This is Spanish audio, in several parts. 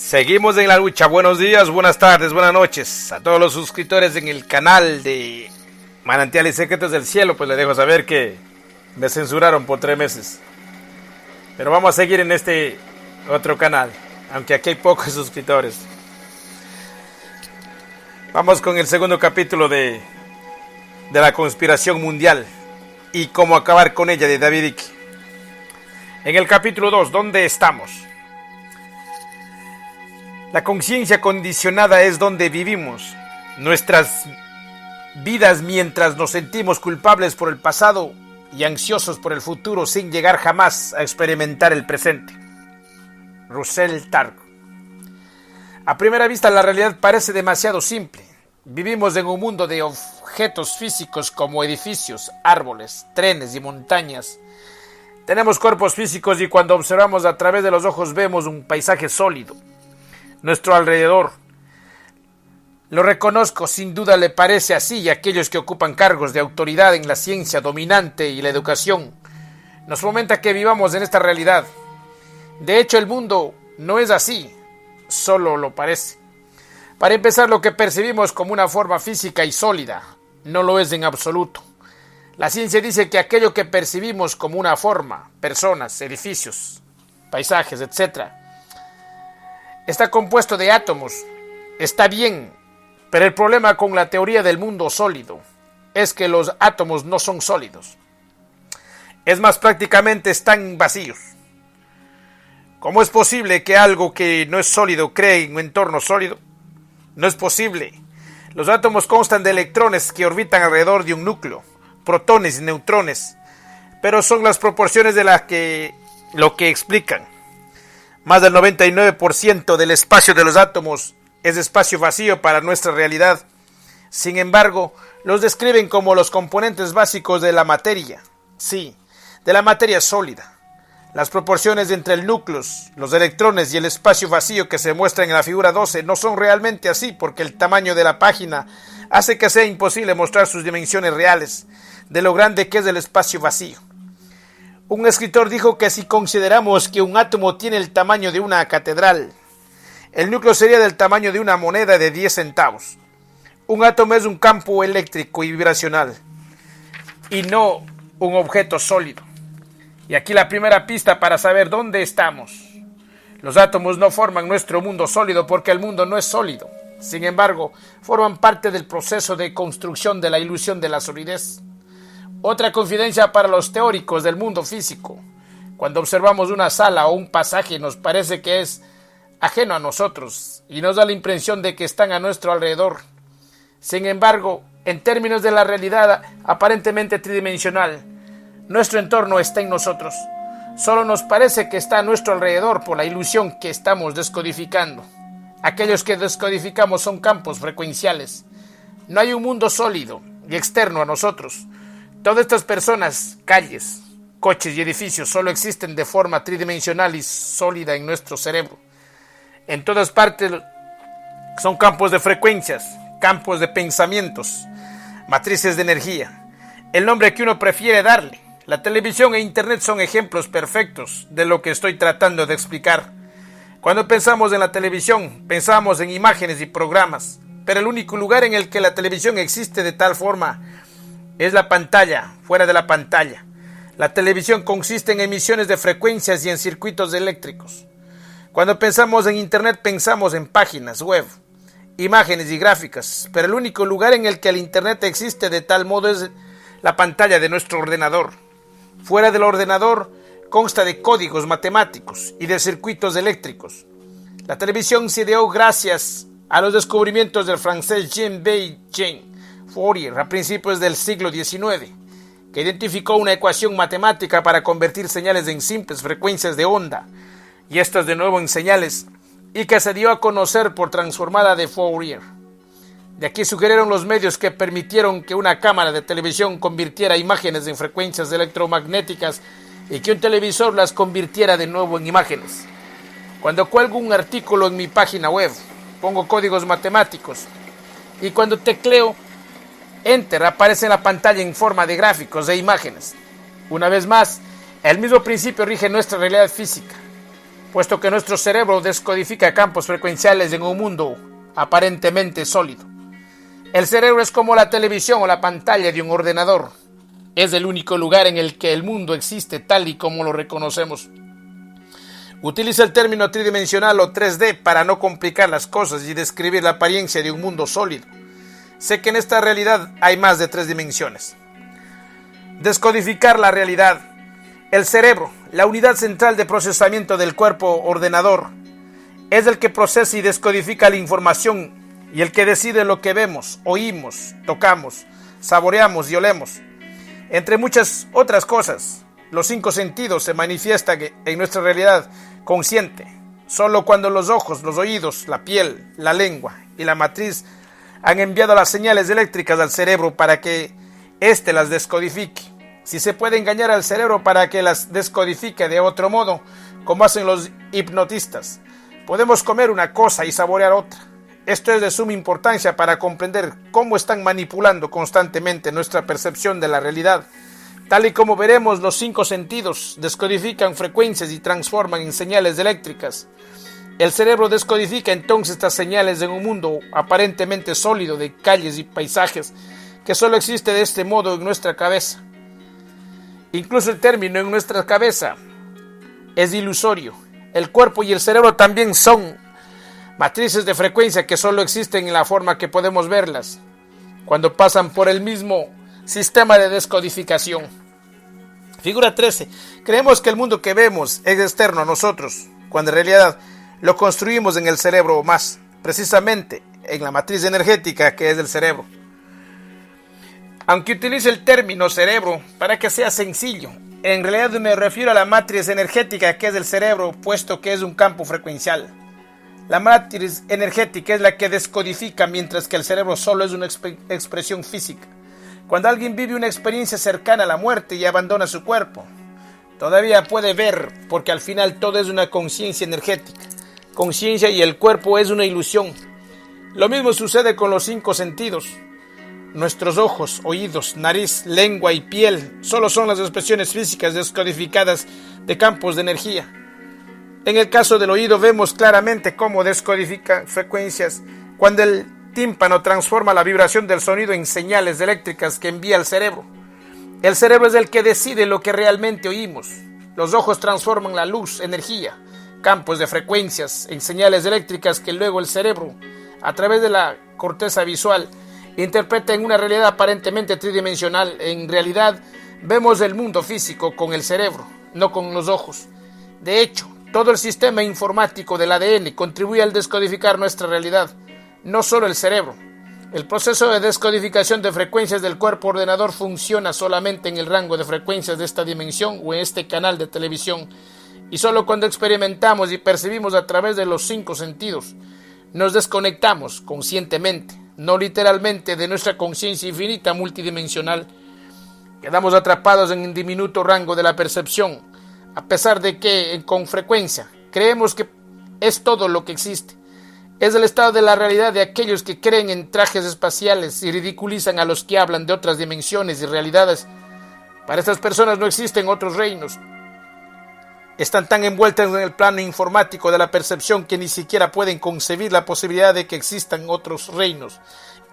Seguimos en la lucha. Buenos días, buenas tardes, buenas noches a todos los suscriptores en el canal de Manantiales Secretos del Cielo. Pues les dejo saber que me censuraron por 3 meses. Pero vamos a seguir en este otro canal, aunque aquí hay pocos suscriptores. Vamos con el segundo capítulo de la conspiración mundial y cómo acabar con ella, de David Icke. En el capítulo 2, ¿dónde estamos? La conciencia condicionada es donde vivimos nuestras vidas mientras nos sentimos culpables por el pasado y ansiosos por el futuro sin llegar jamás a experimentar el presente. Russell Targ. A primera vista la realidad parece demasiado simple. Vivimos en un mundo de objetos físicos como edificios, árboles, trenes y montañas. Tenemos cuerpos físicos y cuando observamos a través de los ojos vemos un paisaje sólido. Nuestro alrededor. Lo reconozco, sin duda le parece así, y aquellos que ocupan cargos de autoridad en la ciencia dominante y la educación nos fomenta que vivamos en esta realidad. De hecho, el mundo no es así, solo lo parece. Para empezar, lo que percibimos como una forma física y sólida no lo es en absoluto. La ciencia dice que aquello que percibimos como una forma, personas, edificios, paisajes, etc., está compuesto de átomos. Está bien, pero el problema con la teoría del mundo sólido es que los átomos no son sólidos. Es más, prácticamente están vacíos. ¿Cómo es posible que algo que no es sólido cree un entorno sólido? No es posible. Los átomos constan de electrones que orbitan alrededor de un núcleo, protones y neutrones, pero son las proporciones de lo que explican. Más del 99% del espacio de los átomos es espacio vacío para nuestra realidad. Sin embargo, los describen como los componentes básicos de la materia. Sí, de la materia sólida. Las proporciones entre el núcleo, los electrones y el espacio vacío que se muestran en la figura 12 no son realmente así porque el tamaño de la página hace que sea imposible mostrar sus dimensiones reales de lo grande que es el espacio vacío. Un escritor dijo que si consideramos que un átomo tiene el tamaño de una catedral, el núcleo sería del tamaño de una moneda de 10 centavos. Un átomo es un campo eléctrico y vibracional, y no un objeto sólido. Y aquí la primera pista para saber dónde estamos. Los átomos no forman nuestro mundo sólido porque el mundo no es sólido. Sin embargo, forman parte del proceso de construcción de la ilusión de la solidez. Otra confidencia para los teóricos del mundo físico. Cuando observamos una sala o un pasaje nos parece que es ajeno a nosotros y nos da la impresión de que están a nuestro alrededor. Sin embargo, en términos de la realidad aparentemente tridimensional, nuestro entorno está en nosotros. Solo nos parece que está a nuestro alrededor por la ilusión que estamos descodificando. Aquellos que descodificamos son campos frecuenciales. No hay un mundo sólido y externo a nosotros. Todas estas personas, calles, coches y edificios solo existen de forma tridimensional y sólida en nuestro cerebro. En todas partes son campos de frecuencias, campos de pensamientos, matrices de energía. El nombre que uno prefiere darle. La televisión e internet son ejemplos perfectos de lo que estoy tratando de explicar. Cuando pensamos en la televisión, pensamos en imágenes y programas, pero el único lugar en el que la televisión existe de tal forma es la pantalla, fuera de la pantalla. La televisión consiste en emisiones de frecuencias y en circuitos eléctricos. Cuando pensamos en internet pensamos en páginas web, imágenes y gráficas, pero el único lugar en el que el internet existe de tal modo es la pantalla de nuestro ordenador. Fuera del ordenador consta de códigos matemáticos y de circuitos eléctricos. La televisión se dio gracias a los descubrimientos del francés Jean Fourier a principios del siglo XIX, que identificó una ecuación matemática para convertir señales en simples frecuencias de onda, y estas de nuevo en señales, y que se dio a conocer por transformada de Fourier. De aquí surgieron los medios que permitieron que una cámara de televisión convirtiera imágenes en frecuencias electromagnéticas y que un televisor las convirtiera de nuevo en imágenes. Cuando cuelgo un artículo en mi página web, pongo códigos matemáticos, y cuando tecleo Enter aparece en la pantalla en forma de gráficos e imágenes. Una vez más, el mismo principio rige nuestra realidad física. puesto que nuestro cerebro descodifica campos frecuenciales en un mundo aparentemente sólido. El cerebro es como la televisión o la pantalla de un ordenador. Es el único lugar en el que el mundo existe tal y como lo reconocemos. Utiliza el término tridimensional o 3D para no complicar las cosas y describir la apariencia de un mundo sólido. Sé que en esta realidad hay más de 3 dimensiones. Descodificar la realidad. El cerebro, la unidad central de procesamiento del cuerpo ordenador, es el que procesa y descodifica la información y el que decide lo que vemos, oímos, tocamos, saboreamos y olemos. Entre muchas otras cosas, los 5 sentidos se manifiestan en nuestra realidad consciente solo cuando los ojos, los oídos, la piel, la lengua y la matriz han enviado las señales eléctricas al cerebro para que éste las descodifique. Si se puede engañar al cerebro para que las descodifique de otro modo, como hacen los hipnotistas, podemos comer una cosa y saborear otra. Esto es de suma importancia para comprender cómo están manipulando constantemente nuestra percepción de la realidad. Tal y como veremos, los 5 sentidos descodifican frecuencias y transforman en señales eléctricas. El cerebro descodifica entonces estas señales en un mundo aparentemente sólido de calles y paisajes que solo existe de este modo en nuestra cabeza. Incluso el término en nuestra cabeza es ilusorio. El cuerpo y el cerebro también son matrices de frecuencia que solo existen en la forma que podemos verlas, cuando pasan por el mismo sistema de descodificación. Figura 13. Creemos que el mundo que vemos es externo a nosotros, cuando en realidad lo construimos en el cerebro o más, precisamente en la matriz energética que es el cerebro. Aunque utilice el término cerebro para que sea sencillo, en realidad me refiero a la matriz energética que es el cerebro, puesto que es un campo frecuencial. La matriz energética es la que descodifica, mientras que el cerebro solo es una expresión física. Cuando alguien vive una experiencia cercana a la muerte y abandona su cuerpo, todavía puede ver, porque al final todo es una conciencia energética. Conciencia y el cuerpo es una ilusión. Lo mismo sucede con los 5 sentidos. Nuestros ojos, oídos, nariz, lengua y piel solo son las expresiones físicas descodificadas de campos de energía. En el caso del oído vemos claramente cómo descodifica frecuencias cuando el tímpano transforma la vibración del sonido en señales eléctricas que envía al cerebro. El cerebro es el que decide lo que realmente oímos. Los ojos transforman la luz, energía, campos de frecuencias en señales eléctricas que luego el cerebro, a través de la corteza visual, interpreta en una realidad aparentemente tridimensional. En realidad, vemos el mundo físico con el cerebro, no con los ojos. De hecho, todo el sistema informático del ADN contribuye al descodificar nuestra realidad, no solo el cerebro. El proceso de descodificación de frecuencias del cuerpo ordenador funciona solamente en el rango de frecuencias de esta dimensión o en este canal de televisión, y solo cuando experimentamos y percibimos a través de los 5 sentidos, nos desconectamos conscientemente, no literalmente, de nuestra conciencia infinita multidimensional. Quedamos atrapados en un diminuto rango de la percepción, a pesar de que, con frecuencia, creemos que es todo lo que existe. Es el estado de la realidad de aquellos que creen en trajes espaciales y ridiculizan a los que hablan de otras dimensiones y realidades. Para estas personas no existen otros reinos. Están tan envueltas en el plano informático de la percepción que ni siquiera pueden concebir la posibilidad de que existan otros reinos,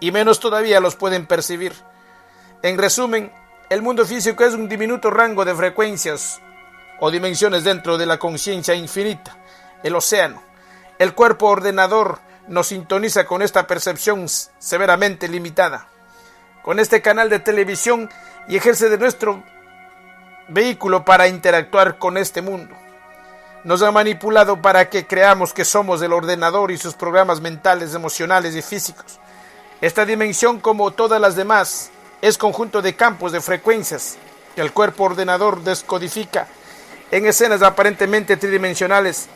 y menos todavía los pueden percibir. En resumen, el mundo físico es un diminuto rango de frecuencias o dimensiones dentro de la conciencia infinita, el océano. El cuerpo ordenador nos sintoniza con esta percepción severamente limitada, con este canal de televisión, y ejerce de nuestro vehículo para interactuar con este mundo. Nos ha manipulado para que creamos que somos el ordenador y sus programas mentales, emocionales y físicos. Esta dimensión, como todas las demás, es conjunto de campos de frecuencias que el cuerpo ordenador descodifica en escenas aparentemente tridimensionales,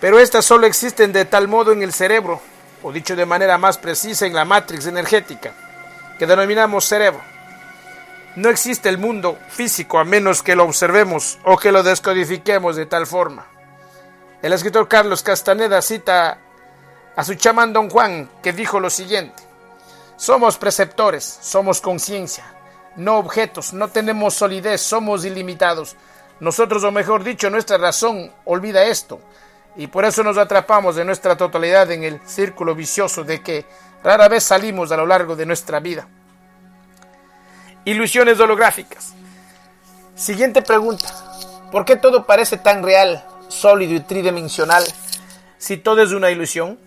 pero estas solo existen de tal modo en el cerebro, o dicho de manera más precisa, en la matriz energética, que denominamos cerebro. No existe el mundo físico a menos que lo observemos o que lo descodifiquemos de tal forma. El escritor Carlos Castaneda cita a su chamán Don Juan, que dijo lo siguiente: somos preceptores, somos conciencia, no objetos, no tenemos solidez, somos ilimitados. Nosotros, o mejor dicho, nuestra razón olvida esto. Y por eso nos atrapamos en nuestra totalidad en el círculo vicioso de que rara vez salimos a lo largo de nuestra vida. Ilusiones holográficas. Siguiente pregunta. ¿Por qué todo parece tan real, sólido y tridimensional si todo es una ilusión?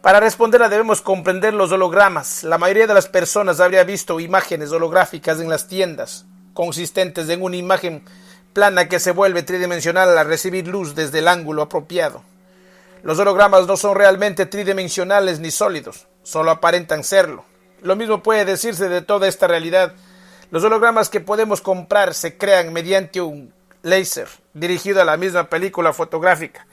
Para responderla debemos comprender los hologramas. La mayoría de las personas habría visto imágenes holográficas en las tiendas, consistentes en una imagen plana que se vuelve tridimensional al recibir luz desde el ángulo apropiado. Los hologramas no son realmente tridimensionales ni sólidos, solo aparentan serlo. Lo mismo puede decirse de toda esta realidad. Los hologramas que podemos comprar se crean mediante un láser dirigido a la misma película fotográfica.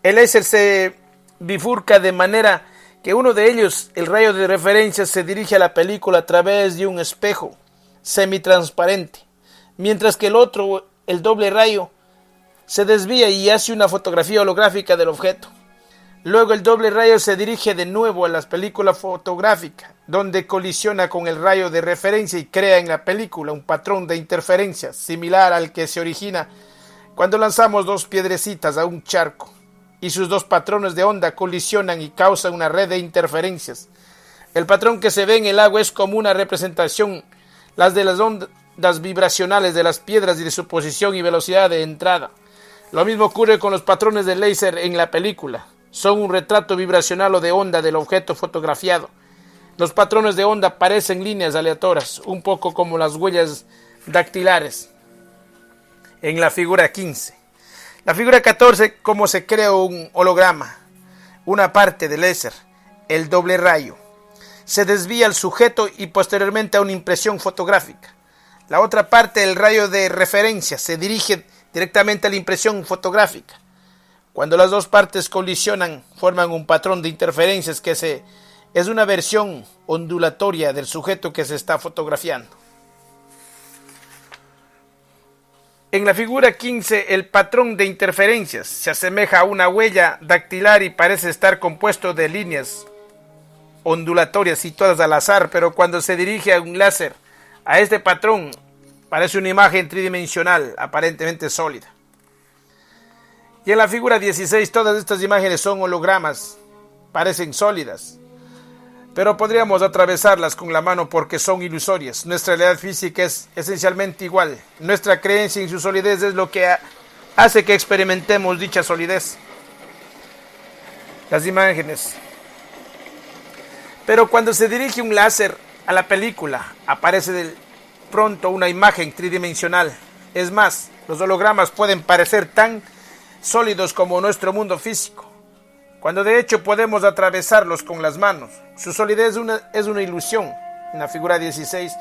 El láser se bifurca de manera que uno de ellos, el rayo de referencia, se dirige a la película a través de un espejo semitransparente, mientras que el otro, el doble rayo, se desvía y hace una fotografía holográfica del objeto. Luego el doble rayo se dirige de nuevo a la película fotográfica, donde colisiona con el rayo de referencia y crea en la película un patrón de interferencia similar al que se origina cuando lanzamos dos piedrecitas a un charco, y sus dos patrones de onda colisionan y causan una red de interferencias. El patrón que se ve en el agua es como una representación, las de las ondas vibracionales de las piedras y de su posición y velocidad de entrada. Lo mismo ocurre con los patrones de láser en la película. Son un retrato vibracional o de onda del objeto fotografiado. Los patrones de onda parecen líneas aleatorias, un poco como las huellas dactilares en la figura 15. La figura 14, cómo se crea un holograma. Una parte del láser, el doble rayo, se desvía al sujeto y posteriormente a una impresión fotográfica. La otra parte, el rayo de referencia, se dirige directamente a la impresión fotográfica. Cuando las dos partes colisionan, forman un patrón de interferencias que es una versión ondulatoria del sujeto que se está fotografiando. En la figura 15, el patrón de interferencias se asemeja a una huella dactilar y parece estar compuesto de líneas ondulatorias situadas al azar, pero cuando se dirige a un láser, a este patrón, parece una imagen tridimensional, aparentemente sólida. Y en la figura 16, todas estas imágenes son hologramas, parecen sólidas, pero podríamos atravesarlas con la mano porque son ilusorias. Nuestra realidad física es esencialmente igual. Nuestra creencia en su solidez es lo que hace que experimentemos dicha solidez. Las imágenes. Pero cuando se dirige un láser a la película, aparece de pronto una imagen tridimensional. Es más, los hologramas pueden parecer tan sólidos como nuestro mundo físico, cuando de hecho podemos atravesarlos con las manos. Su solidez es una ilusión. En la figura 16,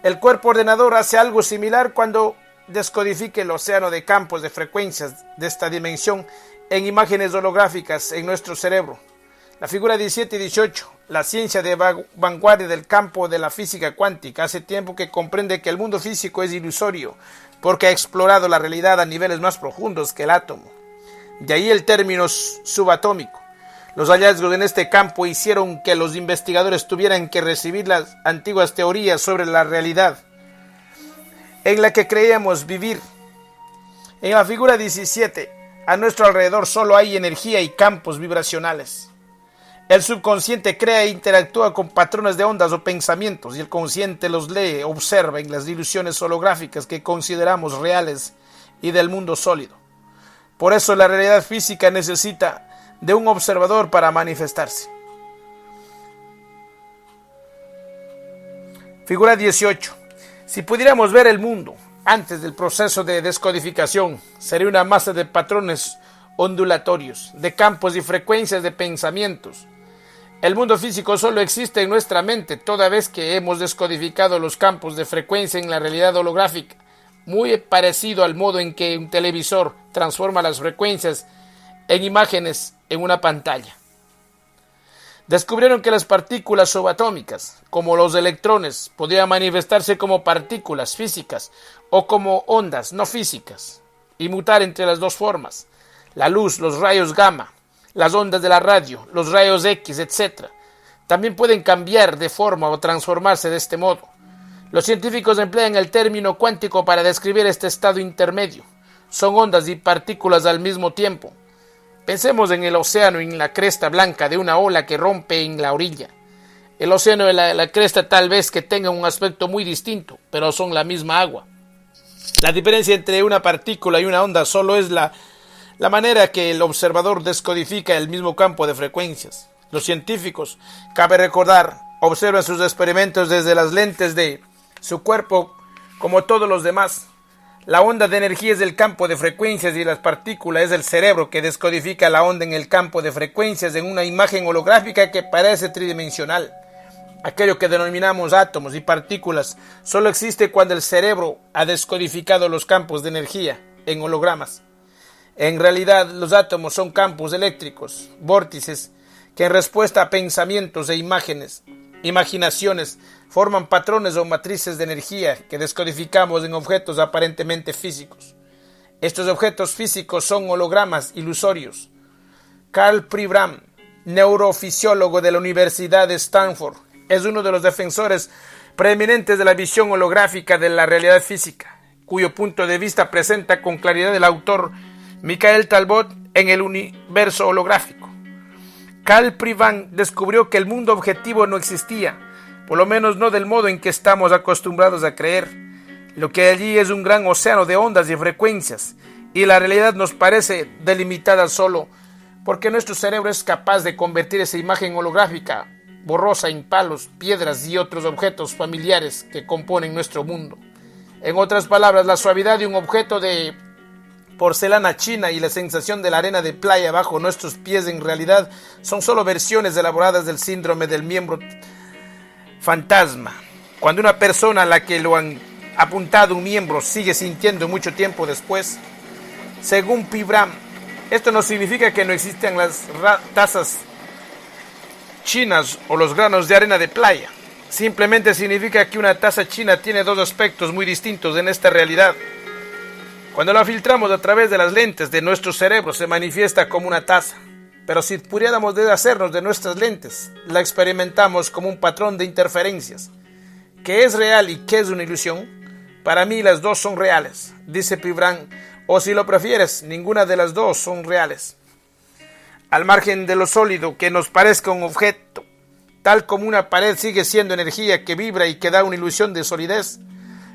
el cuerpo ordenador hace algo similar cuando descodifica el océano de campos de frecuencias de esta dimensión en imágenes holográficas en nuestro cerebro. La figura 17 y 18, la ciencia de vanguardia del campo de la física cuántica hace tiempo que comprende que el mundo físico es ilusorio porque ha explorado la realidad a niveles más profundos que el átomo. De ahí el término subatómico. Los hallazgos en este campo hicieron que los investigadores tuvieran que recibir las antiguas teorías sobre la realidad en la que creíamos vivir. En la figura 17, a nuestro alrededor solo hay energía y campos vibracionales. El subconsciente crea e interactúa con patrones de ondas o pensamientos y el consciente los lee, observa en las ilusiones holográficas que consideramos reales y del mundo sólido. Por eso la realidad física necesita de un observador para manifestarse. Figura 18. Si pudiéramos ver el mundo antes del proceso de descodificación, sería una masa de patrones ondulatorios, de campos y frecuencias de pensamientos. El mundo físico solo existe en nuestra mente, toda vez que hemos descodificado los campos de frecuencia en la realidad holográfica, muy parecido al modo en que un televisor transforma las frecuencias en imágenes en una pantalla. Descubrieron que las partículas subatómicas, como los electrones, podían manifestarse como partículas físicas o como ondas no físicas y mutar entre las dos formas. La luz, los rayos gamma, las ondas de la radio, los rayos X, etc. También pueden cambiar de forma o transformarse de este modo. Los científicos emplean el término cuántico para describir este estado intermedio. son ondas y partículas al mismo tiempo. Pensemos en el océano, en la cresta blanca de una ola que rompe en la orilla. El océano y la cresta tal vez que tengan un aspecto muy distinto, pero son la misma agua. La diferencia entre una partícula y una onda solo es la manera que el observador descodifica el mismo campo de frecuencias. Los científicos, cabe recordar, observan sus experimentos desde las lentes de su cuerpo como todos los demás. La onda de energía es el campo de frecuencias y las partículas es el cerebro que descodifica la onda en el campo de frecuencias en una imagen holográfica que parece tridimensional. Aquello que denominamos átomos y partículas solo existe cuando el cerebro ha descodificado los campos de energía en hologramas. En realidad, los átomos son campos eléctricos, vórtices, que en respuesta a pensamientos e imaginaciones, forman patrones o matrices de energía que descodificamos en objetos aparentemente físicos. Estos objetos físicos son hologramas ilusorios. Karl Pribram, neurofisiólogo de la Universidad de Stanford, es uno de los defensores preeminentes de la visión holográfica de la realidad física, cuyo punto de vista presenta con claridad el autor Mikhail Talbot en El universo holográfico. Karl Pribram descubrió que el mundo objetivo no existía, por lo menos no del modo en que estamos acostumbrados a creer. Lo que allí es un gran océano de ondas y frecuencias, y la realidad nos parece delimitada solo porque nuestro cerebro es capaz de convertir esa imagen holográfica borrosa en palos, piedras y otros objetos familiares que componen nuestro mundo. En otras palabras, la suavidad de un objeto de porcelana china y la sensación de la arena de playa bajo nuestros pies en realidad son solo versiones elaboradas del síndrome del miembro fantasma. Cuando una persona a la que lo han apuntado un miembro sigue sintiendo mucho tiempo después, según Pribram, esto no significa que no existan las tazas chinas o los granos de arena de playa. Simplemente significa que una taza china tiene dos aspectos muy distintos en esta realidad. Cuando la filtramos a través de las lentes de nuestro cerebro se manifiesta como una taza, pero si pudiéramos deshacernos de nuestras lentes, la experimentamos como un patrón de interferencias. ¿Qué es real y qué es una ilusión? Para mí las dos son reales, dice Pribram, o si lo prefieres, ninguna de las dos son reales. Al margen de lo sólido que nos parezca un objeto, tal como una pared sigue siendo energía que vibra y que da una ilusión de solidez.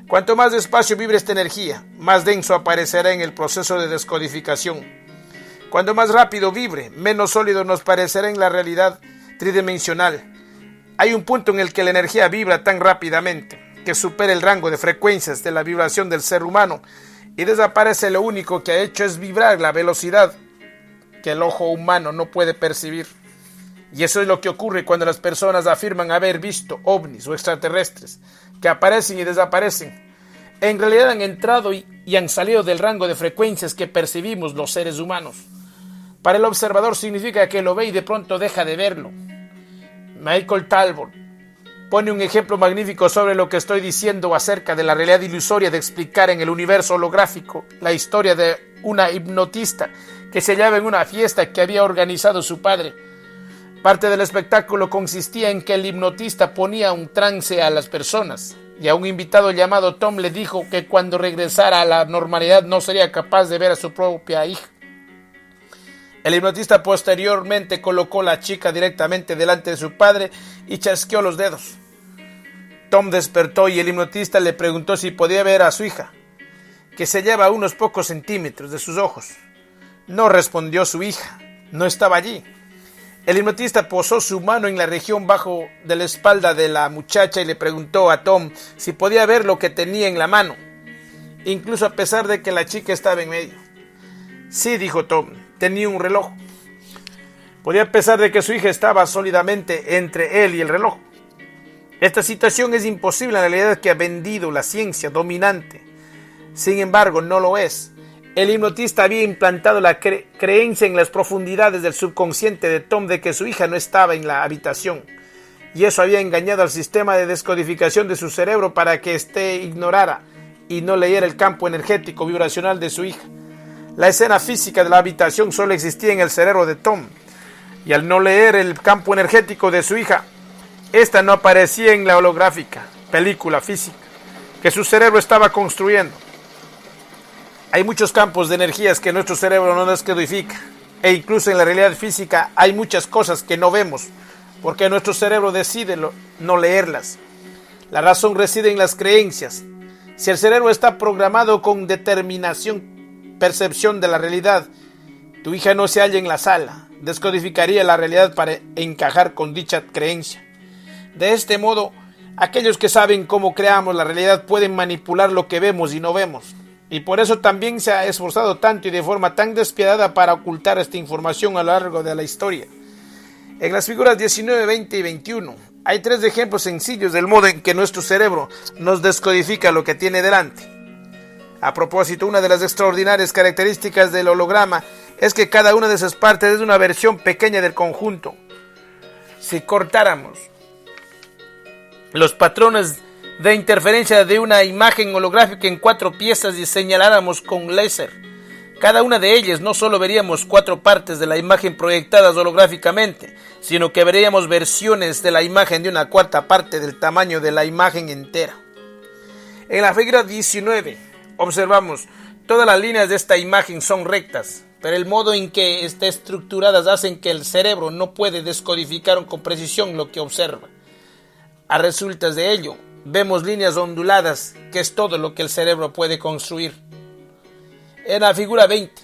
Cuanto más despacio vibre esta energía, más denso aparecerá en el proceso de descodificación. Cuanto más rápido vibre, menos sólido nos parecerá en la realidad tridimensional. Hay un punto en el que la energía vibra tan rápidamente que supera el rango de frecuencias de la vibración del ser humano y desaparece. Lo único que ha hecho es vibrar la velocidad que el ojo humano no puede percibir. Y eso es lo que ocurre cuando las personas afirman haber visto ovnis o extraterrestres que aparecen y desaparecen. En realidad han entrado y han salido del rango de frecuencias que percibimos los seres humanos. Para el observador significa que lo ve y de pronto deja de verlo. Michael Talbot pone un ejemplo magnífico sobre lo que estoy diciendo acerca de la realidad ilusoria de explicar en el universo holográfico la historia de una hipnotista que se hallaba en una fiesta que había organizado su padre. Parte del espectáculo consistía en que el hipnotista ponía un trance a las personas y a un invitado llamado Tom le dijo que cuando regresara a la normalidad no sería capaz de ver a su propia hija. El hipnotista posteriormente colocó a la chica directamente delante de su padre y chasqueó los dedos. Tom despertó y el hipnotista le preguntó si podía ver a su hija, que se hallaba a unos pocos centímetros de sus ojos. No respondió su hija, no estaba allí. El hipnotista posó su mano en la región bajo de la espalda de la muchacha y le preguntó a Tom si podía ver lo que tenía en la mano, incluso a pesar de que la chica estaba en medio. Sí, dijo Tom, tenía un reloj. Podía a pesar de que su hija estaba sólidamente entre él y el reloj. Esta situación es imposible en la realidad que ha vendido la ciencia dominante. Sin embargo, no lo es. El hipnotista había implantado la creencia en las profundidades del subconsciente de Tom de que su hija no estaba en la habitación. Y eso había engañado al sistema de descodificación de su cerebro para que éste ignorara y no leyera el campo energético vibracional de su hija. La escena física de la habitación solo existía en el cerebro de Tom. Y al no leer el campo energético de su hija, esta no aparecía en la holográfica película física que su cerebro estaba construyendo. Hay muchos campos de energías que nuestro cerebro no descodifica, e incluso en la realidad física hay muchas cosas que no vemos, porque nuestro cerebro decide no leerlas. La razón reside en las creencias. Si el cerebro está programado con determinación, percepción de la realidad, tu hija no se halla en la sala, descodificaría la realidad para encajar con dicha creencia. De este modo, aquellos que saben cómo creamos la realidad pueden manipular lo que vemos y no vemos. Y por eso también se ha esforzado tanto y de forma tan despiadada para ocultar esta información a lo largo de la historia. En las figuras 19, 20 y 21 hay 3 ejemplos sencillos del modo en que nuestro cerebro nos descodifica lo que tiene delante. A propósito, una de las extraordinarias características del holograma es que cada una de esas partes es una versión pequeña del conjunto. Si cortáramos los patrones de interferencia de una imagen holográfica en 4 piezas y señaláramos con láser cada una de ellas, no solo veríamos 4 partes de la imagen proyectadas holográficamente, sino que veríamos versiones de la imagen de una cuarta parte del tamaño de la imagen entera. En la figura 19 observamos todas las líneas de esta imagen son rectas, pero el modo en que están estructuradas hacen que el cerebro no puede descodificar con precisión lo que observa. A resultas de ello, vemos líneas onduladas, que es todo lo que el cerebro puede construir. En la figura 20,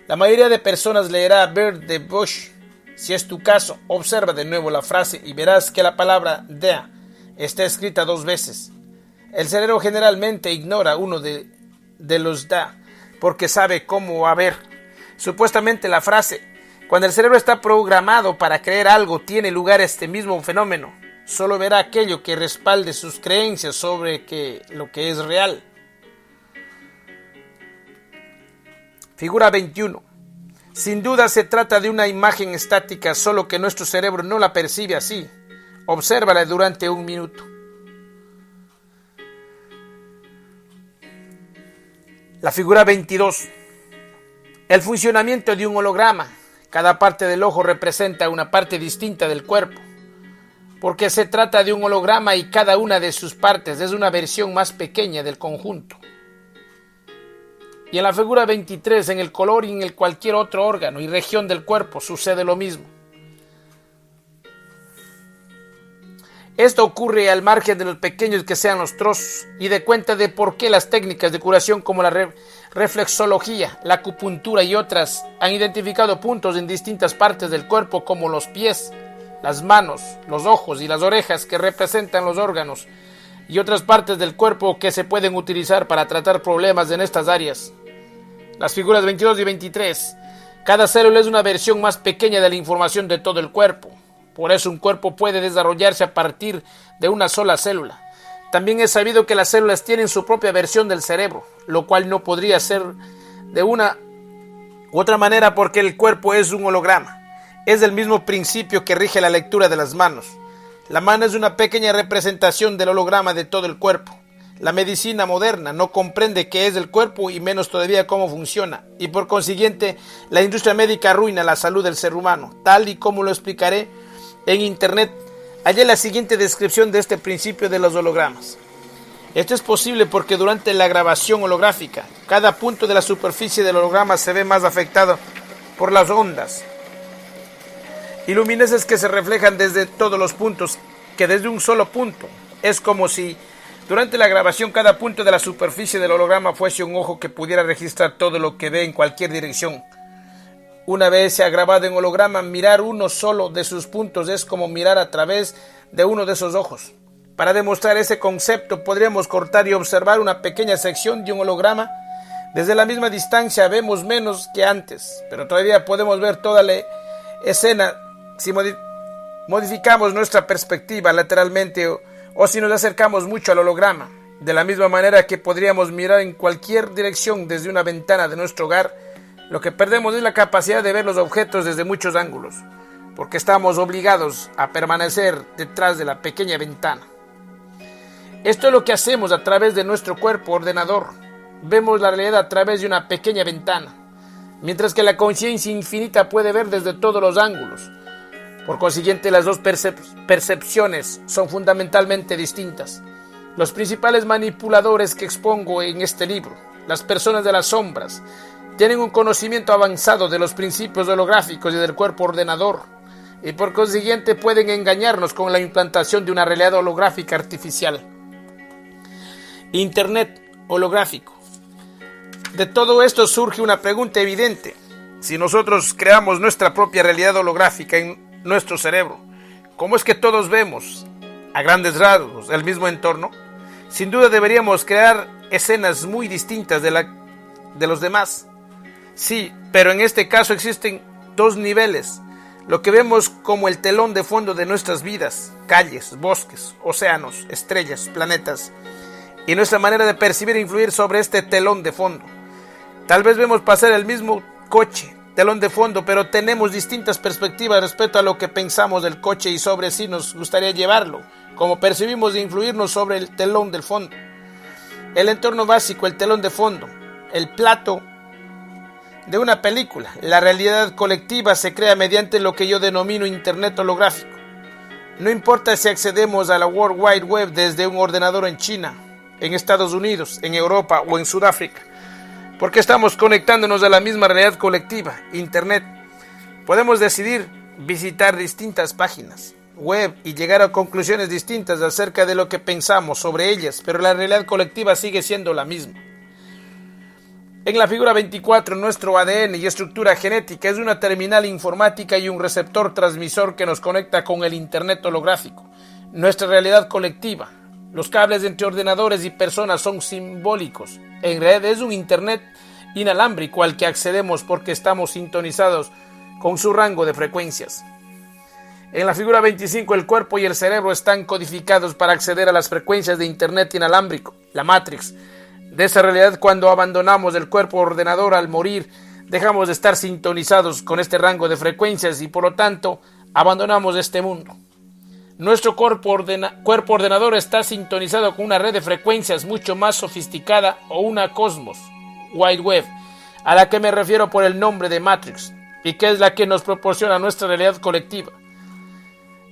la mayoría de personas leerá Bird de Bush. Si es tu caso, observa de nuevo la frase y verás que la palabra "dea" está escrita 2 veces. El cerebro generalmente ignora uno de los "da" porque sabe cómo va a ver. Supuestamente la frase, cuando el cerebro está programado para creer algo, tiene lugar este mismo fenómeno. Solo verá aquello que respalde sus creencias sobre lo que es real. Figura 21. Sin duda se trata de una imagen estática, solo que nuestro cerebro no la percibe así. Obsérvala durante 1 minuto. La figura 22. El funcionamiento de un holograma. Cada parte del ojo representa una parte distinta del cuerpo, porque se trata de un holograma y cada una de sus partes es una versión más pequeña del conjunto. Y en la figura 23, en el color y en cualquier otro órgano y región del cuerpo sucede lo mismo. Esto ocurre al margen de los pequeños que sean los trozos y de cuenta de por qué las técnicas de curación como la reflexología, la acupuntura y otras han identificado puntos en distintas partes del cuerpo como los pies, las manos, los ojos y las orejas que representan los órganos y otras partes del cuerpo que se pueden utilizar para tratar problemas en estas áreas. Las figuras 22 y 23. Cada célula es una versión más pequeña de la información de todo el cuerpo. Por eso un cuerpo puede desarrollarse a partir de una sola célula. También es sabido que las células tienen su propia versión del cerebro, lo cual no podría ser de una u otra manera porque el cuerpo es un holograma. Es el mismo principio que rige la lectura de las manos. La mano es una pequeña representación del holograma de todo el cuerpo. La medicina moderna no comprende qué es el cuerpo y menos todavía cómo funciona, y por consiguiente la industria médica arruina la salud del ser humano, tal y como lo explicaré en internet. Hallé la siguiente descripción de este principio de los hologramas. Esto es posible porque durante la grabación holográfica, cada punto de la superficie del holograma se ve más afectado por las ondas luminosas que se reflejan desde todos los puntos que desde un solo punto. Es como si durante la grabación cada punto de la superficie del holograma fuese un ojo que pudiera registrar todo lo que ve en cualquier dirección. Una vez se ha grabado en holograma, mirar uno solo de sus puntos es como mirar a través de uno de esos ojos. Para demostrar ese concepto podríamos cortar y observar una pequeña sección de un holograma. Desde la misma distancia vemos menos que antes, pero todavía podemos ver toda la escena si modificamos nuestra perspectiva lateralmente o si nos acercamos mucho al holograma. De la misma manera que podríamos mirar en cualquier dirección desde una ventana de nuestro hogar, lo que perdemos es la capacidad de ver los objetos desde muchos ángulos, porque estamos obligados a permanecer detrás de la pequeña ventana. Esto es lo que hacemos a través de nuestro cuerpo ordenador. Vemos la realidad a través de una pequeña ventana, mientras que la conciencia infinita puede ver desde todos los ángulos. Por consiguiente, las dos percepciones son fundamentalmente distintas. Los principales manipuladores que expongo en este libro las personas de las sombras, tienen un conocimiento avanzado de los principios holográficos y del cuerpo ordenador, y por consiguiente pueden engañarnos con la implantación de una realidad holográfica artificial. Internet holográfico. De todo esto surge una pregunta evidente. Si nosotros creamos nuestra propia realidad holográfica en nuestro cerebro, ¿cómo es que todos vemos, a grandes rasgos, el mismo entorno? Sin duda deberíamos crear escenas muy distintas de los demás. Sí, pero en este caso existen dos niveles. Lo que vemos como el telón de fondo de nuestras vidas, calles, bosques, océanos, estrellas, planetas, y nuestra manera de percibir e influir sobre este telón de fondo. Tal vez vemos pasar el mismo coche, telón de fondo, pero tenemos distintas perspectivas respecto a lo que pensamos del coche y sobre si nos gustaría llevarlo, como percibimos e influirnos sobre el telón del fondo. El entorno básico, el telón de fondo, el plato de una película. La realidad colectiva se crea mediante lo que yo denomino Internet holográfico. No importa si accedemos a la World Wide Web desde un ordenador en China, en Estados Unidos, en Europa o en Sudáfrica, porque estamos conectándonos a la misma realidad colectiva, Internet. Podemos decidir visitar distintas páginas web y llegar a conclusiones distintas acerca de lo que pensamos sobre ellas, pero la realidad colectiva sigue siendo la misma. En la figura 24, nuestro ADN y estructura genética es una terminal informática y un receptor transmisor que nos conecta con el Internet holográfico, nuestra realidad colectiva. Los cables entre ordenadores y personas son simbólicos. En realidad es un Internet inalámbrico al que accedemos porque estamos sintonizados con su rango de frecuencias. En la figura 25, el cuerpo y el cerebro están codificados para acceder a las frecuencias de Internet inalámbrico, la Matrix. De esa realidad, cuando abandonamos el cuerpo ordenador al morir, dejamos de estar sintonizados con este rango de frecuencias y por lo tanto abandonamos este mundo. Nuestro cuerpo ordenador está sintonizado con una red de frecuencias mucho más sofisticada o una cosmos, Wide Web, a la que me refiero por el nombre de Matrix, y que es la que nos proporciona nuestra realidad colectiva.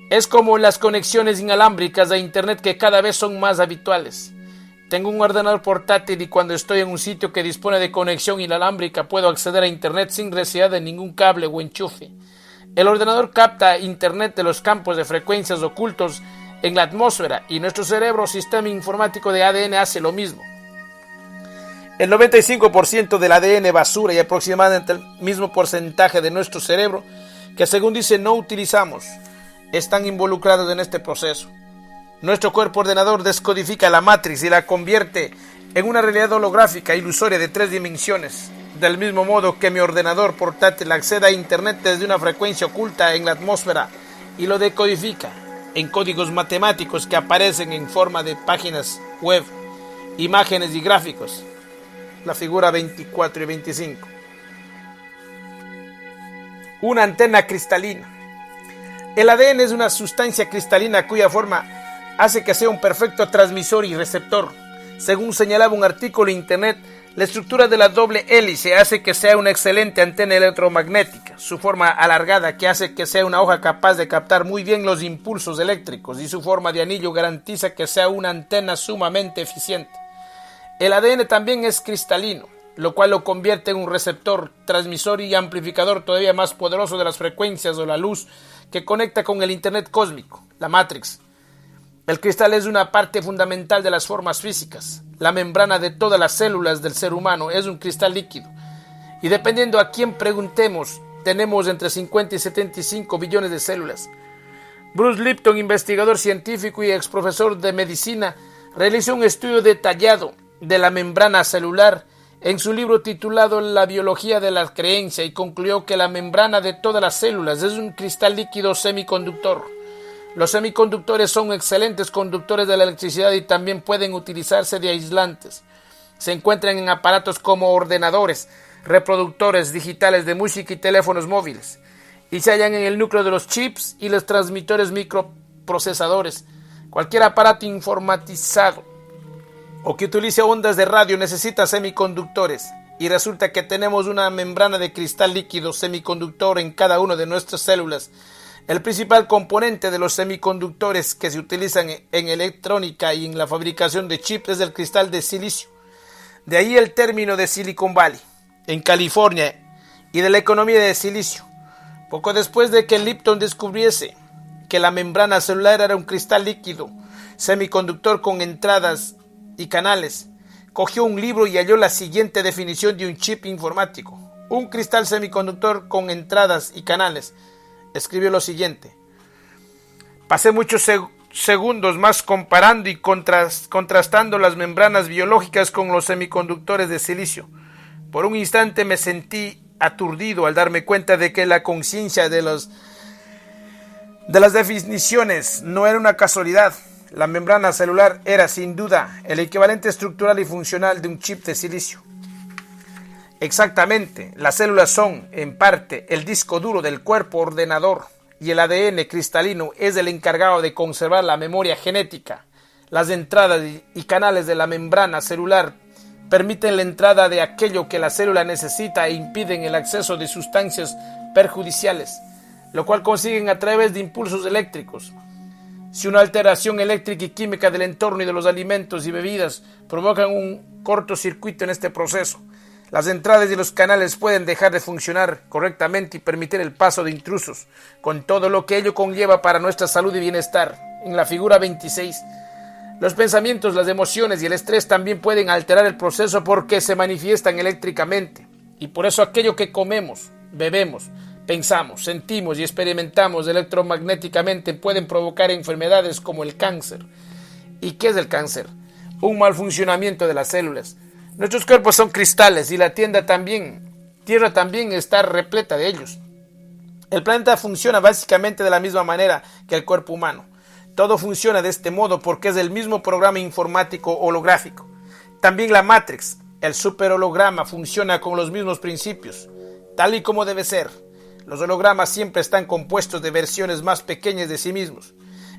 Es como las conexiones inalámbricas a Internet que cada vez son más habituales. Tengo un ordenador portátil y cuando estoy en un sitio que dispone de conexión inalámbrica puedo acceder a Internet sin necesidad de ningún cable o enchufe. El ordenador capta Internet de los campos de frecuencias ocultos en la atmósfera y nuestro cerebro, sistema informático de ADN, hace lo mismo. El 95% del ADN basura y aproximadamente el mismo porcentaje de nuestro cerebro, que según dice no utilizamos, están involucrados en este proceso. Nuestro cuerpo ordenador descodifica la Matrix y la convierte en una realidad holográfica ilusoria de 3 dimensiones, del mismo modo que mi ordenador portátil accede a Internet desde una frecuencia oculta en la atmósfera y lo decodifica en códigos matemáticos que aparecen en forma de páginas web, imágenes y gráficos. La figura 24 y 25. Una antena cristalina. El ADN es una sustancia cristalina cuya forma hace que sea un perfecto transmisor y receptor. Según señalaba un artículo en Internet, la estructura de la doble hélice hace que sea una excelente antena electromagnética. Su forma alargada, que hace que sea una hoja capaz de captar muy bien los impulsos eléctricos, y su forma de anillo garantiza que sea una antena sumamente eficiente. El ADN también es cristalino, lo cual lo convierte en un receptor, transmisor y amplificador todavía más poderoso de las frecuencias o la luz que conecta con el Internet cósmico, la Matrix. El cristal es una parte fundamental de las formas físicas. La membrana de todas las células del ser humano es un cristal líquido. Y dependiendo a quién preguntemos, tenemos entre 50 y 75 billones de células. Bruce Lipton, investigador científico y exprofesor de medicina, realizó un estudio detallado de la membrana celular en su libro titulado La biología de la creencia y concluyó que la membrana de todas las células es un cristal líquido semiconductor. Los semiconductores son excelentes conductores de la electricidad y también pueden utilizarse de aislantes. Se encuentran en aparatos como ordenadores, reproductores digitales de música y teléfonos móviles, y se hallan en el núcleo de los chips y los transmisores microprocesadores. Cualquier aparato informatizado o que utilice ondas de radio necesita semiconductores, y resulta que tenemos una membrana de cristal líquido semiconductor en cada una de nuestras células. El principal componente de los semiconductores que se utilizan en electrónica y en la fabricación de chips es el cristal de silicio. De ahí el término de Silicon Valley, en California, y de la economía de silicio. Poco después de que Lipton descubriese que la membrana celular era un cristal líquido, semiconductor con entradas y canales, cogió un libro y halló la siguiente definición de un chip informático. Un cristal semiconductor con entradas y canales. Escribió lo siguiente: pasé muchos segundos más comparando y contrastando las membranas biológicas con los semiconductores de silicio. Por un instante me sentí aturdido al darme cuenta de que la conciencia de las definiciones no era una casualidad. La membrana celular era sin duda el equivalente estructural y funcional de un chip de silicio. Exactamente, las células son, en parte, el disco duro del cuerpo ordenador y el ADN cristalino es el encargado de conservar la memoria genética. Las entradas y canales de la membrana celular permiten la entrada de aquello que la célula necesita e impiden el acceso de sustancias perjudiciales, lo cual consiguen a través de impulsos eléctricos. Si una alteración eléctrica y química del entorno y de los alimentos y bebidas provocan un cortocircuito en este proceso, las entradas y los canales pueden dejar de funcionar correctamente y permitir el paso de intrusos, con todo lo que ello conlleva para nuestra salud y bienestar. En la figura 26, los pensamientos, las emociones y el estrés también pueden alterar el proceso porque se manifiestan eléctricamente. Y por eso aquello que comemos, bebemos, pensamos, sentimos y experimentamos electromagnéticamente pueden provocar enfermedades como el cáncer. ¿Y qué es el cáncer? Un mal funcionamiento de las células. Nuestros cuerpos son cristales y la Tierra también está repleta de ellos. El planeta funciona básicamente de la misma manera que el cuerpo humano. Todo funciona de este modo porque es el mismo programa informático holográfico. También la Matrix, el superholograma, funciona con los mismos principios, tal y como debe ser. Los hologramas siempre están compuestos de versiones más pequeñas de sí mismos.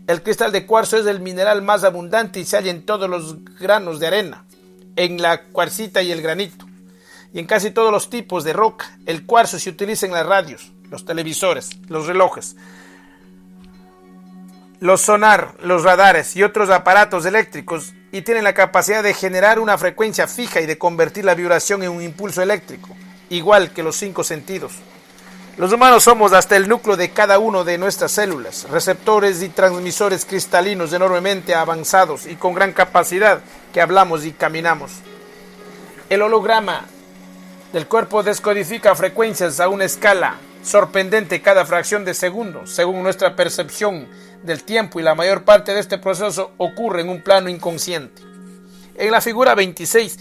El cristal de cuarzo es el mineral más abundante y se halla en todos los granos de arena, en la cuarcita y el granito, y en casi todos los tipos de roca. El cuarzo se utiliza en las radios, los televisores, los relojes, los sonar, los radares y otros aparatos eléctricos, y tiene la capacidad de generar una frecuencia fija y de convertir la vibración en un impulso eléctrico, igual que los 5 sentidos. Los humanos somos hasta el núcleo de cada una de nuestras células, receptores y transmisores cristalinos enormemente avanzados y con gran capacidad que hablamos y caminamos. El holograma del cuerpo descodifica frecuencias a una escala sorprendente cada fracción de segundo, según nuestra percepción del tiempo, y la mayor parte de este proceso ocurre en un plano inconsciente. En la figura 26,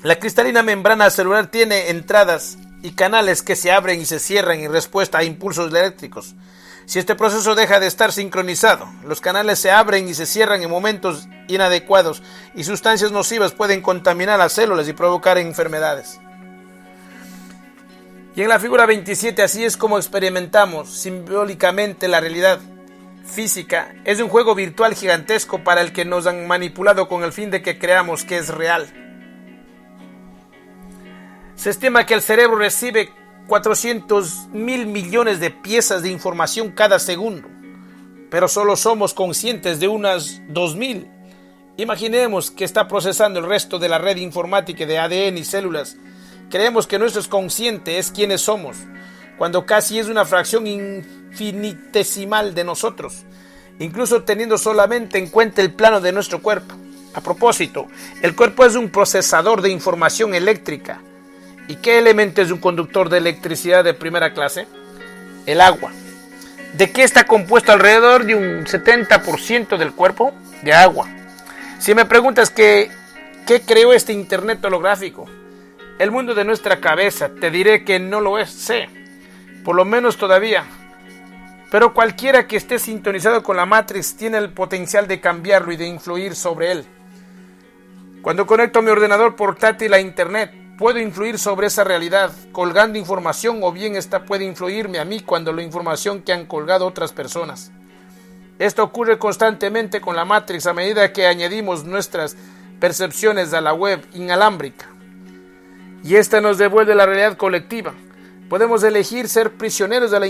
la cristalina membrana celular tiene entradas y canales que se abren y se cierran en respuesta a impulsos eléctricos. Si este proceso deja de estar sincronizado, los canales se abren y se cierran en momentos inadecuados y sustancias nocivas pueden contaminar las células y provocar enfermedades. Y en la figura 27, así es como experimentamos simbólicamente la realidad física. Es un juego virtual gigantesco para el que nos han manipulado con el fin de que creamos que es real. Se estima que el cerebro recibe 400.000 millones de piezas de información cada segundo, pero solo somos conscientes de unas 2.000. Imaginemos que está procesando el resto de la red informática de ADN y células. Creemos que nuestro consciente es quienes somos, cuando casi es una fracción infinitesimal de nosotros, incluso teniendo solamente en cuenta el plano de nuestro cuerpo. A propósito, el cuerpo es un procesador de información eléctrica. ¿Y qué elemento es un conductor de electricidad de primera clase? El agua. ¿De qué está compuesto alrededor de un 70% del cuerpo? De agua. Si me preguntas ¿qué creó este internet holográfico? El mundo de nuestra cabeza, te diré que no lo sé, por lo menos todavía. Pero cualquiera que esté sintonizado con la Matrix tiene el potencial de cambiarlo y de influir sobre él. Cuando conecto mi ordenador portátil a internet, puedo influir sobre esa realidad, colgando información, o bien esta puede influirme a mí cuando la información que han colgado otras personas. Esto ocurre constantemente con la Matrix a medida que añadimos nuestras percepciones a la web inalámbrica. Y esta nos devuelve la realidad colectiva. Podemos elegir ser prisioneros de la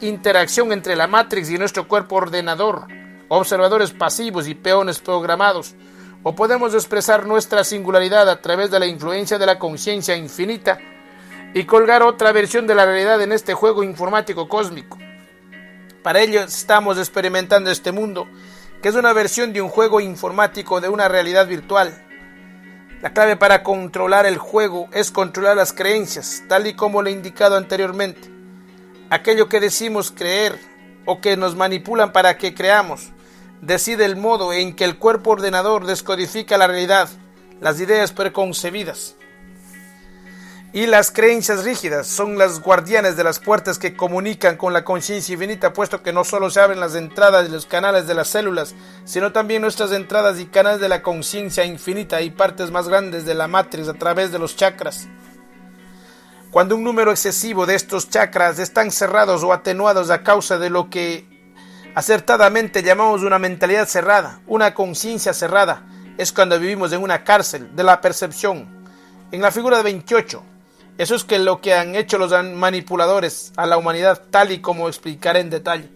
interacción entre la Matrix y nuestro cuerpo ordenador, observadores pasivos y peones programados, o podemos expresar nuestra singularidad a través de la influencia de la conciencia infinita y colgar otra versión de la realidad en este juego informático cósmico. Para ello estamos experimentando este mundo, que es una versión de un juego informático de una realidad virtual. La clave para controlar el juego es controlar las creencias, tal y como lo he indicado anteriormente. Aquello que decimos creer o que nos manipulan para que creamos, decide el modo en que el cuerpo ordenador descodifica la realidad, las ideas preconcebidas. Y las creencias rígidas son las guardianes de las puertas que comunican con la conciencia infinita, puesto que no solo se abren las entradas y los canales de las células, sino también nuestras entradas y canales de la conciencia infinita y partes más grandes de la matriz a través de los chakras. Cuando un número excesivo de estos chakras están cerrados o atenuados a causa de lo que acertadamente llamamos una mentalidad cerrada, una conciencia cerrada, es cuando vivimos en una cárcel de la percepción. En la figura de 28, eso es lo que han hecho los manipuladores a la humanidad, tal y como explicaré en detalle.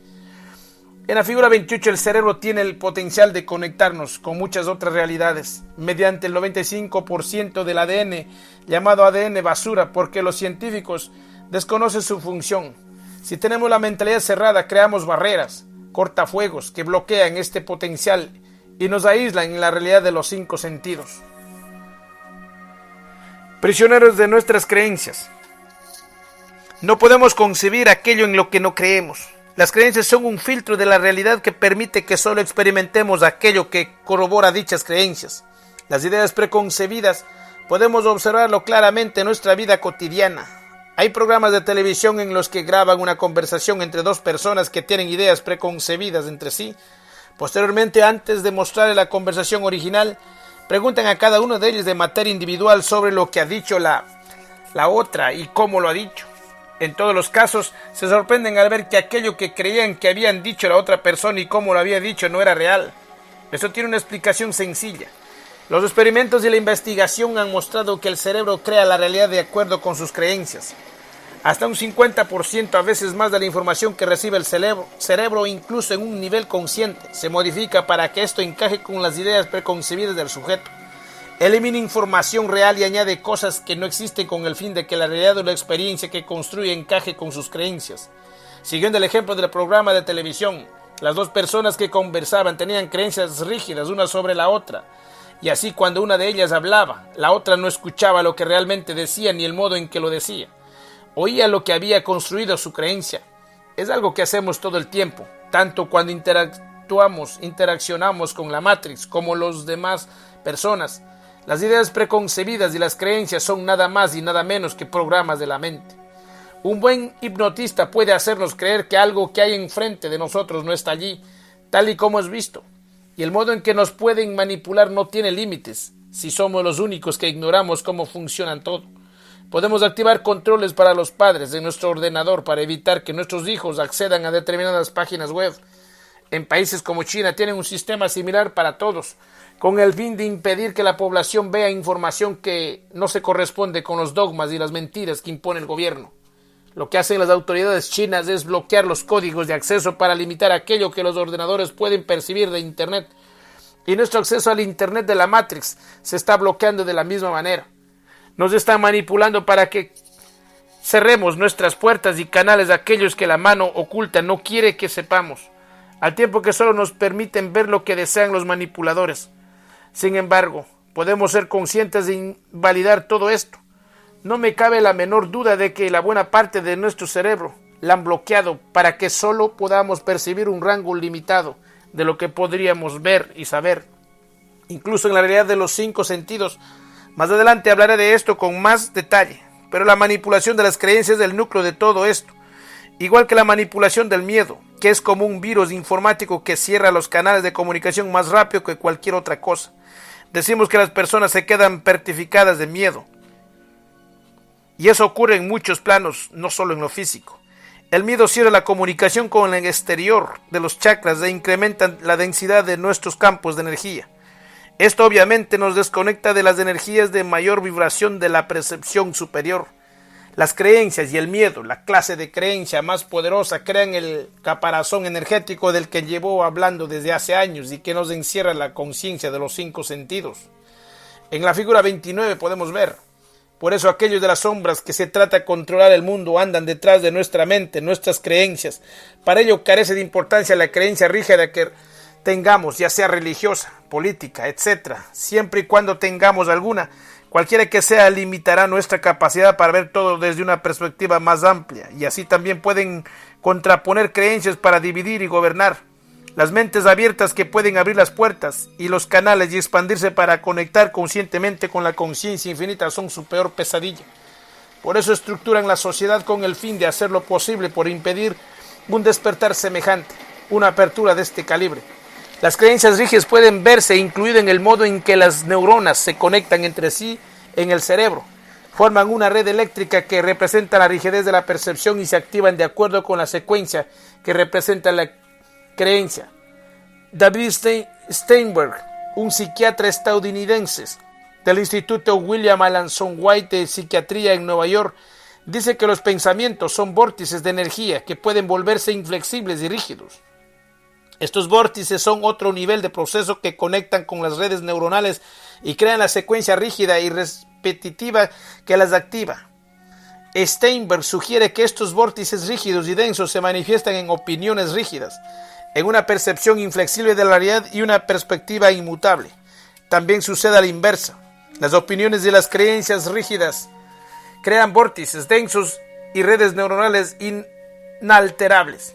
En la figura 28 el cerebro tiene el potencial de conectarnos con muchas otras realidades mediante el 95% del ADN, llamado ADN basura, porque los científicos desconocen su función. Si tenemos la mentalidad cerrada, creamos barreras, cortafuegos que bloquean este potencial y nos aíslan en la realidad de los 5 sentidos. Prisioneros de nuestras creencias. No podemos concebir aquello en lo que no creemos. Las creencias son un filtro de la realidad que permite que solo experimentemos aquello que corrobora dichas creencias. Las ideas preconcebidas podemos observarlo claramente en nuestra vida cotidiana. Hay programas de televisión en los que graban una conversación entre dos personas que tienen ideas preconcebidas entre sí. Posteriormente, antes de mostrarle la conversación original, preguntan a cada uno de ellos de materia individual sobre lo que ha dicho la otra y cómo lo ha dicho. En todos los casos, se sorprenden al ver que aquello que creían que habían dicho la otra persona y cómo lo había dicho no era real. Eso tiene una explicación sencilla. Los experimentos y la investigación han mostrado que el cerebro crea la realidad de acuerdo con sus creencias. Hasta un 50%, a veces más, de la información que recibe el cerebro, incluso en un nivel consciente, se modifica para que esto encaje con las ideas preconcebidas del sujeto. Elimina información real y añade cosas que no existen con el fin de que la realidad o la experiencia que construye encaje con sus creencias. Siguiendo el ejemplo del programa de televisión, las dos personas que conversaban tenían creencias rígidas una sobre la otra, y así cuando una de ellas hablaba, la otra no escuchaba lo que realmente decía ni el modo en que lo decía. Oía lo que había construido su creencia. Es algo que hacemos todo el tiempo, tanto cuando interaccionamos con la Matrix como los demás personas. Las ideas preconcebidas y las creencias son nada más y nada menos que programas de la mente. Un buen hipnotista puede hacernos creer que algo que hay enfrente de nosotros no está allí, tal y como es visto. Y el modo en que nos pueden manipular no tiene límites, si somos los únicos que ignoramos cómo funcionan todo. Podemos activar controles para los padres de nuestro ordenador para evitar que nuestros hijos accedan a determinadas páginas web. En países como China tienen un sistema similar para todos, con el fin de impedir que la población vea información que no se corresponde con los dogmas y las mentiras que impone el gobierno. Lo que hacen las autoridades chinas es bloquear los códigos de acceso para limitar aquello que los ordenadores pueden percibir de Internet. Y nuestro acceso al Internet de la Matrix se está bloqueando de la misma manera. Nos están manipulando para que cerremos nuestras puertas y canales a aquellos que la mano oculta no quiere que sepamos, al tiempo que solo nos permiten ver lo que desean los manipuladores. Sin embargo, podemos ser conscientes de invalidar todo esto. No me cabe la menor duda de que la buena parte de nuestro cerebro la han bloqueado para que solo podamos percibir un rango limitado de lo que podríamos ver y saber, incluso en la realidad de los 5 sentidos. Más adelante hablaré de esto con más detalle, pero la manipulación de las creencias es el núcleo de todo esto, igual que la manipulación del miedo, que es como un virus informático que cierra los canales de comunicación más rápido que cualquier otra cosa. Decimos que las personas se quedan petrificadas de miedo, y eso ocurre en muchos planos, no solo en lo físico. El miedo cierra la comunicación con el exterior de los chakras e incrementa la densidad de nuestros campos de energía. Esto obviamente nos desconecta de las energías de mayor vibración de la percepción superior. Las creencias y el miedo, la clase de creencia más poderosa, crean el caparazón energético del que llevo hablando desde hace años y que nos encierra la conciencia de los 5 sentidos. En la figura 29 podemos ver: por eso aquellos de las sombras que se trata de controlar el mundo andan detrás de nuestra mente, nuestras creencias. Para ello carece de importancia la creencia rígida que tengamos, ya sea religiosa, política, etc. Siempre y cuando tengamos alguna, cualquiera que sea, limitará nuestra capacidad para ver todo desde una perspectiva más amplia, y así también pueden contraponer creencias para dividir y gobernar. Las mentes abiertas que pueden abrir las puertas y los canales y expandirse para conectar conscientemente con la conciencia infinita son su peor pesadilla. Por eso estructuran la sociedad con el fin de hacer lo posible por impedir un despertar semejante, una apertura de este calibre. Las creencias rígidas pueden verse incluidas en el modo en que las neuronas se conectan entre sí en el cerebro. Forman una red eléctrica que representa la rigidez de la percepción y se activan de acuerdo con la secuencia que representa la creencia. David Steinberg, un psiquiatra estadounidense del Instituto William Alanson White de Psiquiatría en Nueva York, dice que los pensamientos son vórtices de energía que pueden volverse inflexibles y rígidos. Estos vórtices son otro nivel de proceso que conectan con las redes neuronales y crean la secuencia rígida y repetitiva que las activa. Steinberg sugiere que estos vórtices rígidos y densos se manifiestan en opiniones rígidas, en una percepción inflexible de la realidad y una perspectiva inmutable. También sucede a la inversa. Las opiniones y las creencias rígidas crean vórtices densos y redes neuronales inalterables.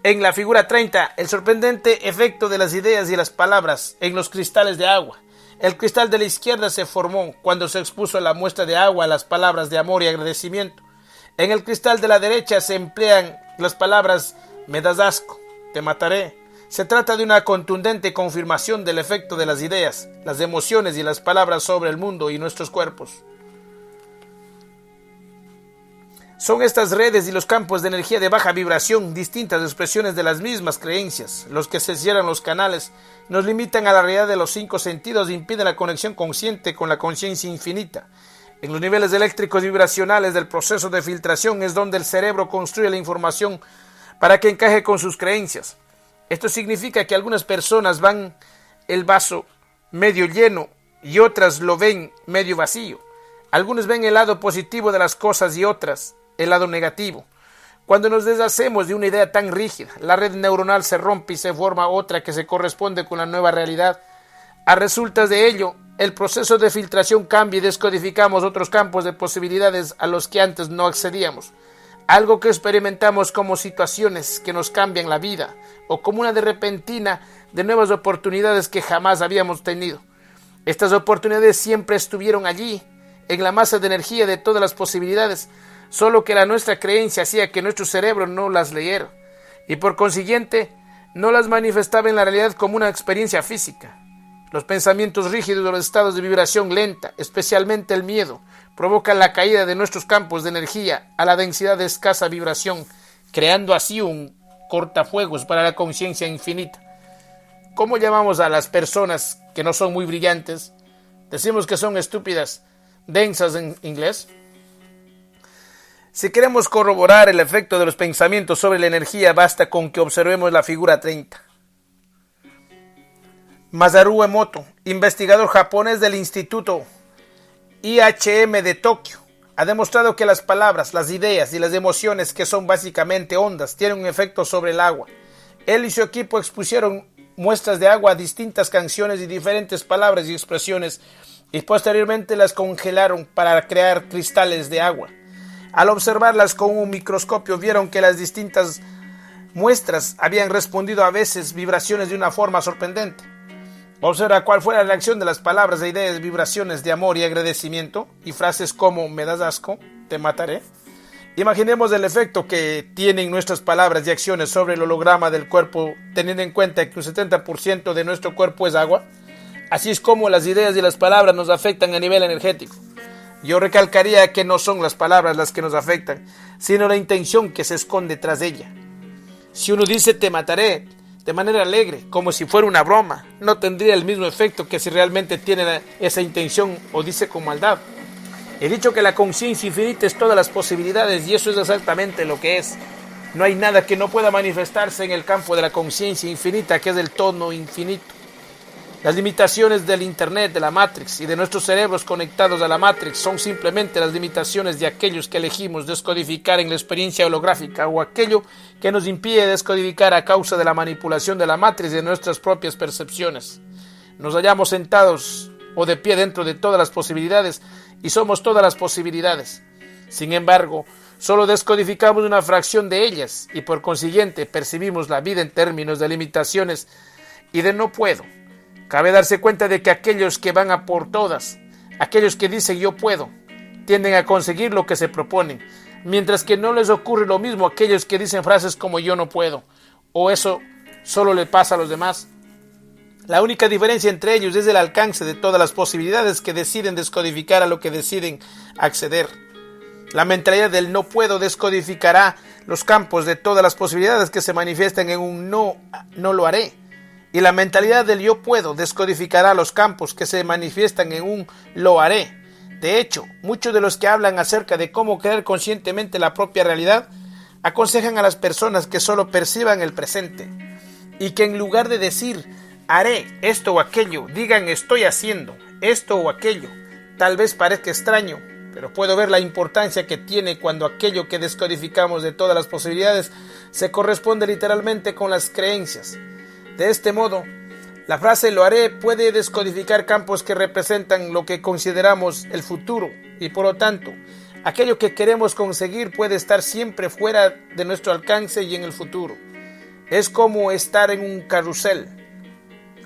En la figura 30, el sorprendente efecto de las ideas y las palabras en los cristales de agua. El cristal de la izquierda se formó cuando se expuso la muestra de agua a las palabras de amor y agradecimiento. En el cristal de la derecha se emplean las palabras me das asco, te mataré. Se trata de una contundente confirmación del efecto de las ideas, las emociones y las palabras sobre el mundo y nuestros cuerpos. Son estas redes y los campos de energía de baja vibración, distintas expresiones de las mismas creencias, los que se cierran los canales, nos limitan a la realidad de los 5 sentidos e impiden la conexión consciente con la conciencia infinita. En los niveles eléctricos y vibracionales del proceso de filtración es donde el cerebro construye la información para que encaje con sus creencias. Esto significa que algunas personas van el vaso medio lleno y otras lo ven medio vacío. Algunos ven el lado positivo de las cosas y otras el lado negativo. Cuando nos deshacemos de una idea tan rígida, la red neuronal se rompe y se forma otra que se corresponde con la nueva realidad. A resultas de ello, el proceso de filtración cambia y descodificamos otros campos de posibilidades a los que antes no accedíamos. Algo que experimentamos como situaciones que nos cambian la vida o como una de repentina de nuevas oportunidades que jamás habíamos tenido. Estas oportunidades siempre estuvieron allí, en la masa de energía de todas las posibilidades, solo que la nuestra creencia hacía que nuestro cerebro no las leyera y por consiguiente no las manifestaba en la realidad como una experiencia física. Los pensamientos rígidos de los estados de vibración lenta, especialmente el miedo, provocan la caída de nuestros campos de energía a la densidad de escasa vibración, creando así un cortafuegos para la conciencia infinita. ¿Cómo llamamos a las personas que no son muy brillantes? Decimos que son estúpidas, densas en inglés. Si queremos corroborar el efecto de los pensamientos sobre la energía, basta con que observemos la figura 30. Masaru Emoto, investigador japonés del Instituto IHM de Tokio, ha demostrado que las palabras, las ideas y las emociones, que son básicamente ondas, tienen un efecto sobre el agua. Él y su equipo expusieron muestras de agua a distintas canciones y diferentes palabras y expresiones y posteriormente las congelaron para crear cristales de agua. Al observarlas con un microscopio vieron que las distintas muestras habían respondido a veces vibraciones de una forma sorprendente. Observa cuál fue la reacción de las palabras e ideas, vibraciones de amor y agradecimiento y frases como me das asco, te mataré. Imaginemos el efecto que tienen nuestras palabras y acciones sobre el holograma del cuerpo, teniendo en cuenta que un 70% de nuestro cuerpo es agua. Así es como las ideas y las palabras nos afectan a nivel energético. Yo recalcaría que no son las palabras las que nos afectan, sino la intención que se esconde tras ella. Si uno dice te mataré de manera alegre, como si fuera una broma, no tendría el mismo efecto que si realmente tiene esa intención o dice con maldad. He dicho que la conciencia infinita es todas las posibilidades y eso es exactamente lo que es. No hay nada que no pueda manifestarse en el campo de la conciencia infinita, que es el todo infinito. Las limitaciones del Internet, de la Matrix y de nuestros cerebros conectados a la Matrix son simplemente las limitaciones de aquellos que elegimos descodificar en la experiencia holográfica o aquello que nos impide descodificar a causa de la manipulación de la Matrix de nuestras propias percepciones. Nos hallamos sentados o de pie dentro de todas las posibilidades y somos todas las posibilidades. Sin embargo, solo descodificamos una fracción de ellas y por consiguiente percibimos la vida en términos de limitaciones y de no puedo. Cabe darse cuenta de que aquellos que van a por todas, aquellos que dicen yo puedo, tienden a conseguir lo que se proponen, mientras que no les ocurre lo mismo a aquellos que dicen frases como yo no puedo, o eso solo le pasa a los demás. La única diferencia entre ellos es el alcance de todas las posibilidades que deciden descodificar a lo que deciden acceder. La mentalidad del no puedo descodificará los campos de todas las posibilidades que se manifiestan en un no lo haré. Y la mentalidad del yo puedo descodificará los campos que se manifiestan en un lo haré. De hecho, muchos de los que hablan acerca de cómo crear conscientemente la propia realidad aconsejan a las personas que solo perciban el presente y que en lugar de decir haré esto o aquello, digan estoy haciendo esto o aquello. Tal vez parezca extraño, pero puedo ver la importancia que tiene cuando aquello que descodificamos de todas las posibilidades se corresponde literalmente con las creencias. De este modo, la frase lo haré puede descodificar campos que representan lo que consideramos el futuro y por lo tanto, aquello que queremos conseguir puede estar siempre fuera de nuestro alcance y en el futuro. Es como estar en un carrusel,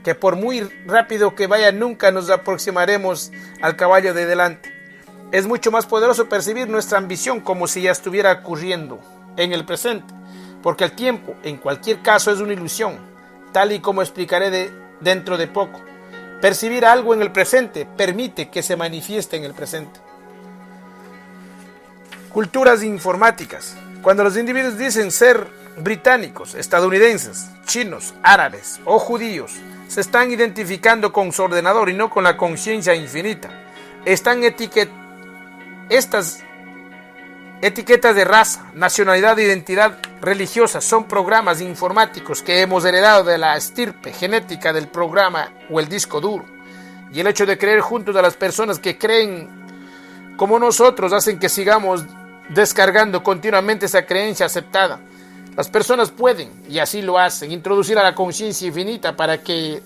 que por muy rápido que vaya nunca nos aproximaremos al caballo de delante. Es mucho más poderoso percibir nuestra ambición como si ya estuviera ocurriendo en el presente, porque el tiempo en cualquier caso es una ilusión. Tal y como explicaré dentro de poco. Percibir algo en el presente permite que se manifieste en el presente. Culturas informáticas. Cuando los individuos dicen ser británicos, estadounidenses, chinos, árabes o judíos, se están identificando con su ordenador y no con la conciencia infinita. Estas etiquetas de raza, nacionalidad e identidad religiosa son programas informáticos que hemos heredado de la estirpe genética del programa o el disco duro. Y el hecho de creer juntos a las personas que creen como nosotros hacen que sigamos descargando continuamente esa creencia aceptada. Las personas pueden, y así lo hacen, introducir a la conciencia infinita para que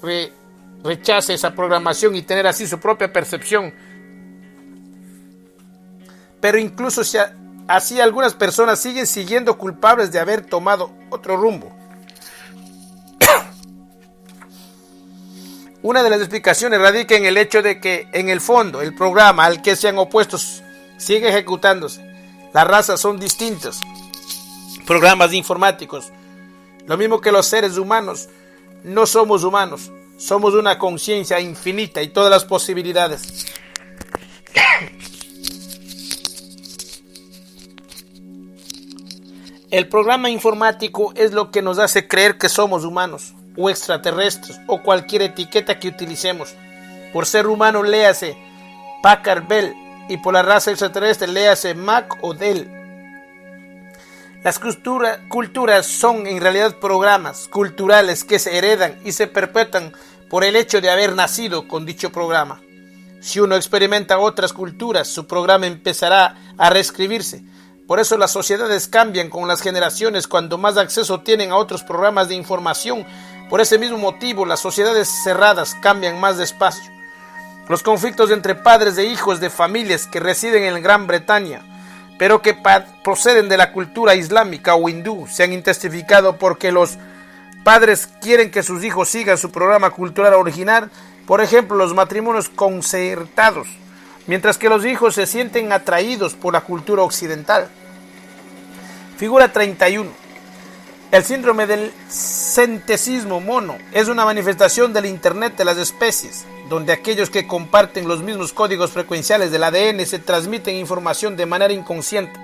rechace esa programación y tener así su propia percepción. Pero incluso si así algunas personas siguen siendo culpables de haber tomado otro rumbo. Una de las explicaciones radica en el hecho de que, en el fondo, el programa al que se han opuesto sigue ejecutándose. Las razas son distintas. Programas informáticos. Lo mismo que los seres humanos. No somos humanos. Somos una conciencia infinita y todas las posibilidades. El programa informático es lo que nos hace creer que somos humanos, o extraterrestres, o cualquier etiqueta que utilicemos. Por ser humano, léase Packard Bell, y por la raza extraterrestre, léase Mac o Dell. Las culturas son en realidad programas culturales que se heredan y se perpetúan por el hecho de haber nacido con dicho programa. Si uno experimenta otras culturas, su programa empezará a reescribirse. Por eso las sociedades cambian con las generaciones cuando más acceso tienen a otros programas de información. Por ese mismo motivo, las sociedades cerradas cambian más despacio. Los conflictos entre padres e hijos de familias que residen en Gran Bretaña, pero que proceden de la cultura islámica o hindú, se han intensificado porque los padres quieren que sus hijos sigan su programa cultural original, por ejemplo, los matrimonios concertados, mientras que los hijos se sienten atraídos por la cultura occidental. Figura 31. El síndrome del centesismo mono es una manifestación del Internet de las especies, donde aquellos que comparten los mismos códigos frecuenciales del ADN se transmiten información de manera inconsciente.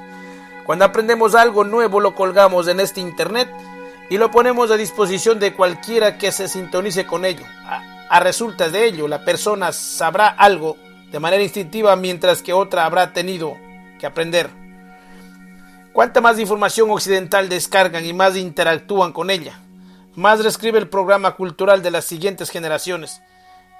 Cuando aprendemos algo nuevo lo colgamos en este Internet y lo ponemos a disposición de cualquiera que se sintonice con ello. A resultas de ello, la persona sabrá algo de manera instintiva, mientras que otra habrá tenido que aprender. Cuanta más información occidental descargan y más interactúan con ella, más reescribe el programa cultural de las siguientes generaciones.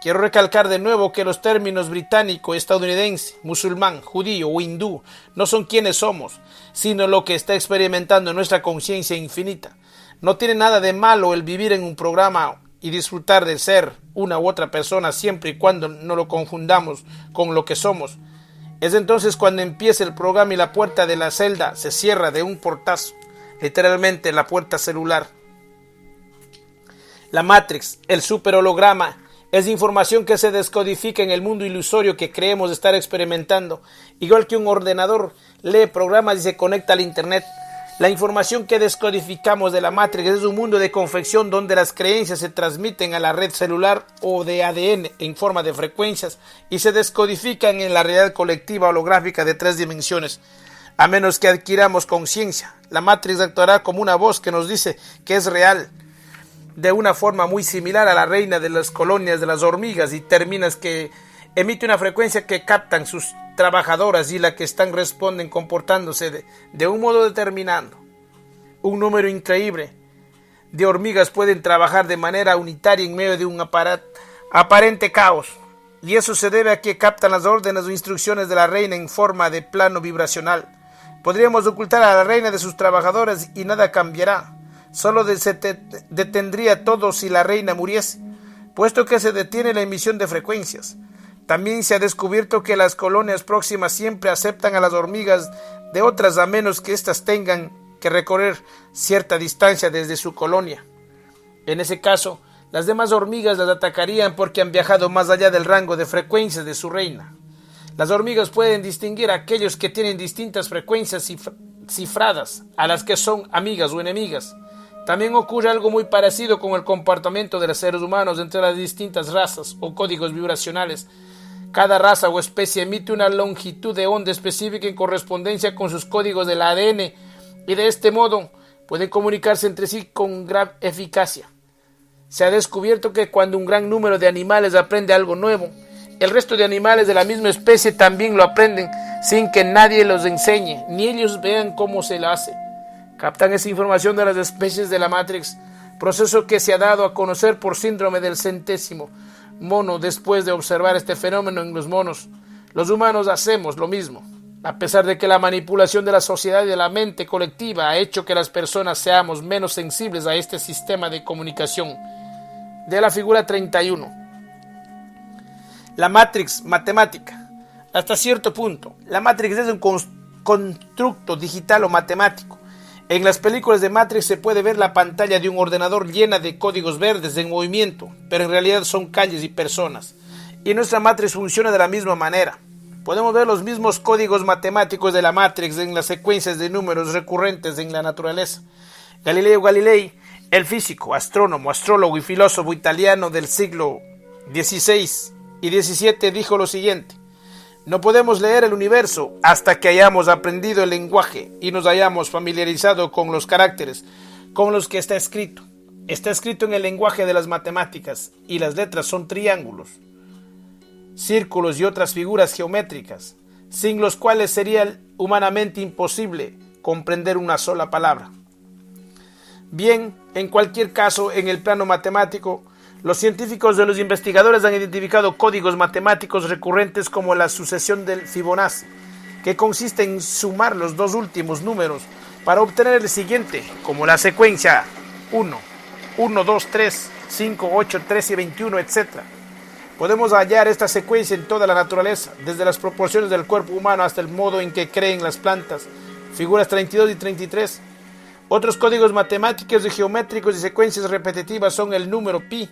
Quiero recalcar de nuevo que los términos británico, estadounidense, musulmán, judío o hindú no son quienes somos, sino lo que está experimentando nuestra conciencia infinita. No tiene nada de malo el vivir en un programa y disfrutar de ser una u otra persona siempre y cuando no lo confundamos con lo que somos. Es entonces cuando empieza el programa y la puerta de la celda se cierra de un portazo, literalmente la puerta celular. La Matrix, el superholograma, es información que se descodifica en el mundo ilusorio que creemos estar experimentando. Igual que un ordenador lee programas y se conecta al internet, la información que descodificamos de la Matrix es un mundo de confección donde las creencias se transmiten a la red celular o de ADN en forma de frecuencias y se descodifican en la realidad colectiva holográfica de 3 dimensiones. A menos que adquiramos conciencia, la Matrix actuará como una voz que nos dice que es real, de una forma muy similar a la reina de las colonias de las hormigas y terminas que emite una frecuencia que captan sus trabajadoras y la que están responden comportándose de un modo determinado. Un número increíble de hormigas pueden trabajar de manera unitaria en medio de un aparente caos, y eso se debe a que captan las órdenes o instrucciones de la reina en forma de plano vibracional. Podríamos ocultar a la reina de sus trabajadoras y nada cambiará. Solo se detendría todo si la reina muriese, puesto que se detiene la emisión de frecuencias. También se ha descubierto que las colonias próximas siempre aceptan a las hormigas de otras a menos que éstas tengan que recorrer cierta distancia desde su colonia. En ese caso, las demás hormigas las atacarían porque han viajado más allá del rango de frecuencias de su reina. Las hormigas pueden distinguir a aquellos que tienen distintas frecuencias cifradas, a las que son amigas o enemigas. También ocurre algo muy parecido con el comportamiento de los seres humanos entre las distintas razas o códigos vibracionales. Cada raza o especie emite una longitud de onda específica en correspondencia con sus códigos del ADN y de este modo pueden comunicarse entre sí con gran eficacia. Se ha descubierto que cuando un gran número de animales aprende algo nuevo, el resto de animales de la misma especie también lo aprenden sin que nadie los enseñe, ni ellos vean cómo se lo hace. Captan esa información de las especies de la Matrix, proceso que se ha dado a conocer por síndrome del centésimo mono. Después de observar este fenómeno en los monos, los humanos hacemos lo mismo. A pesar de que la manipulación de la sociedad y de la mente colectiva ha hecho que las personas seamos menos sensibles a este sistema de comunicación. De la figura 31. La Matrix matemática. Hasta cierto punto, la Matrix es un constructo digital o matemático. En las películas de Matrix se puede ver la pantalla de un ordenador llena de códigos verdes en movimiento, pero en realidad son calles y personas. Y nuestra Matrix funciona de la misma manera. Podemos ver los mismos códigos matemáticos de la Matrix en las secuencias de números recurrentes en la naturaleza. Galileo Galilei, el físico, astrónomo, astrólogo y filósofo italiano del siglo XVI y XVII, dijo lo siguiente: no podemos leer el universo hasta que hayamos aprendido el lenguaje y nos hayamos familiarizado con los caracteres con los que está escrito. Está escrito en el lenguaje de las matemáticas y las letras son triángulos, círculos y otras figuras geométricas, sin los cuales sería humanamente imposible comprender una sola palabra. Bien, en cualquier caso, en el plano matemático, los científicos y los investigadores han identificado códigos matemáticos recurrentes como la sucesión del Fibonacci, que consiste en sumar los dos últimos números para obtener el siguiente, como la secuencia 1, 1, 2, 3, 5, 8, 13 y 21, etc. Podemos hallar esta secuencia en toda la naturaleza, desde las proporciones del cuerpo humano hasta el modo en que creen las plantas, figuras 32 y 33. Otros códigos matemáticos y geométricos y secuencias repetitivas son el número pi,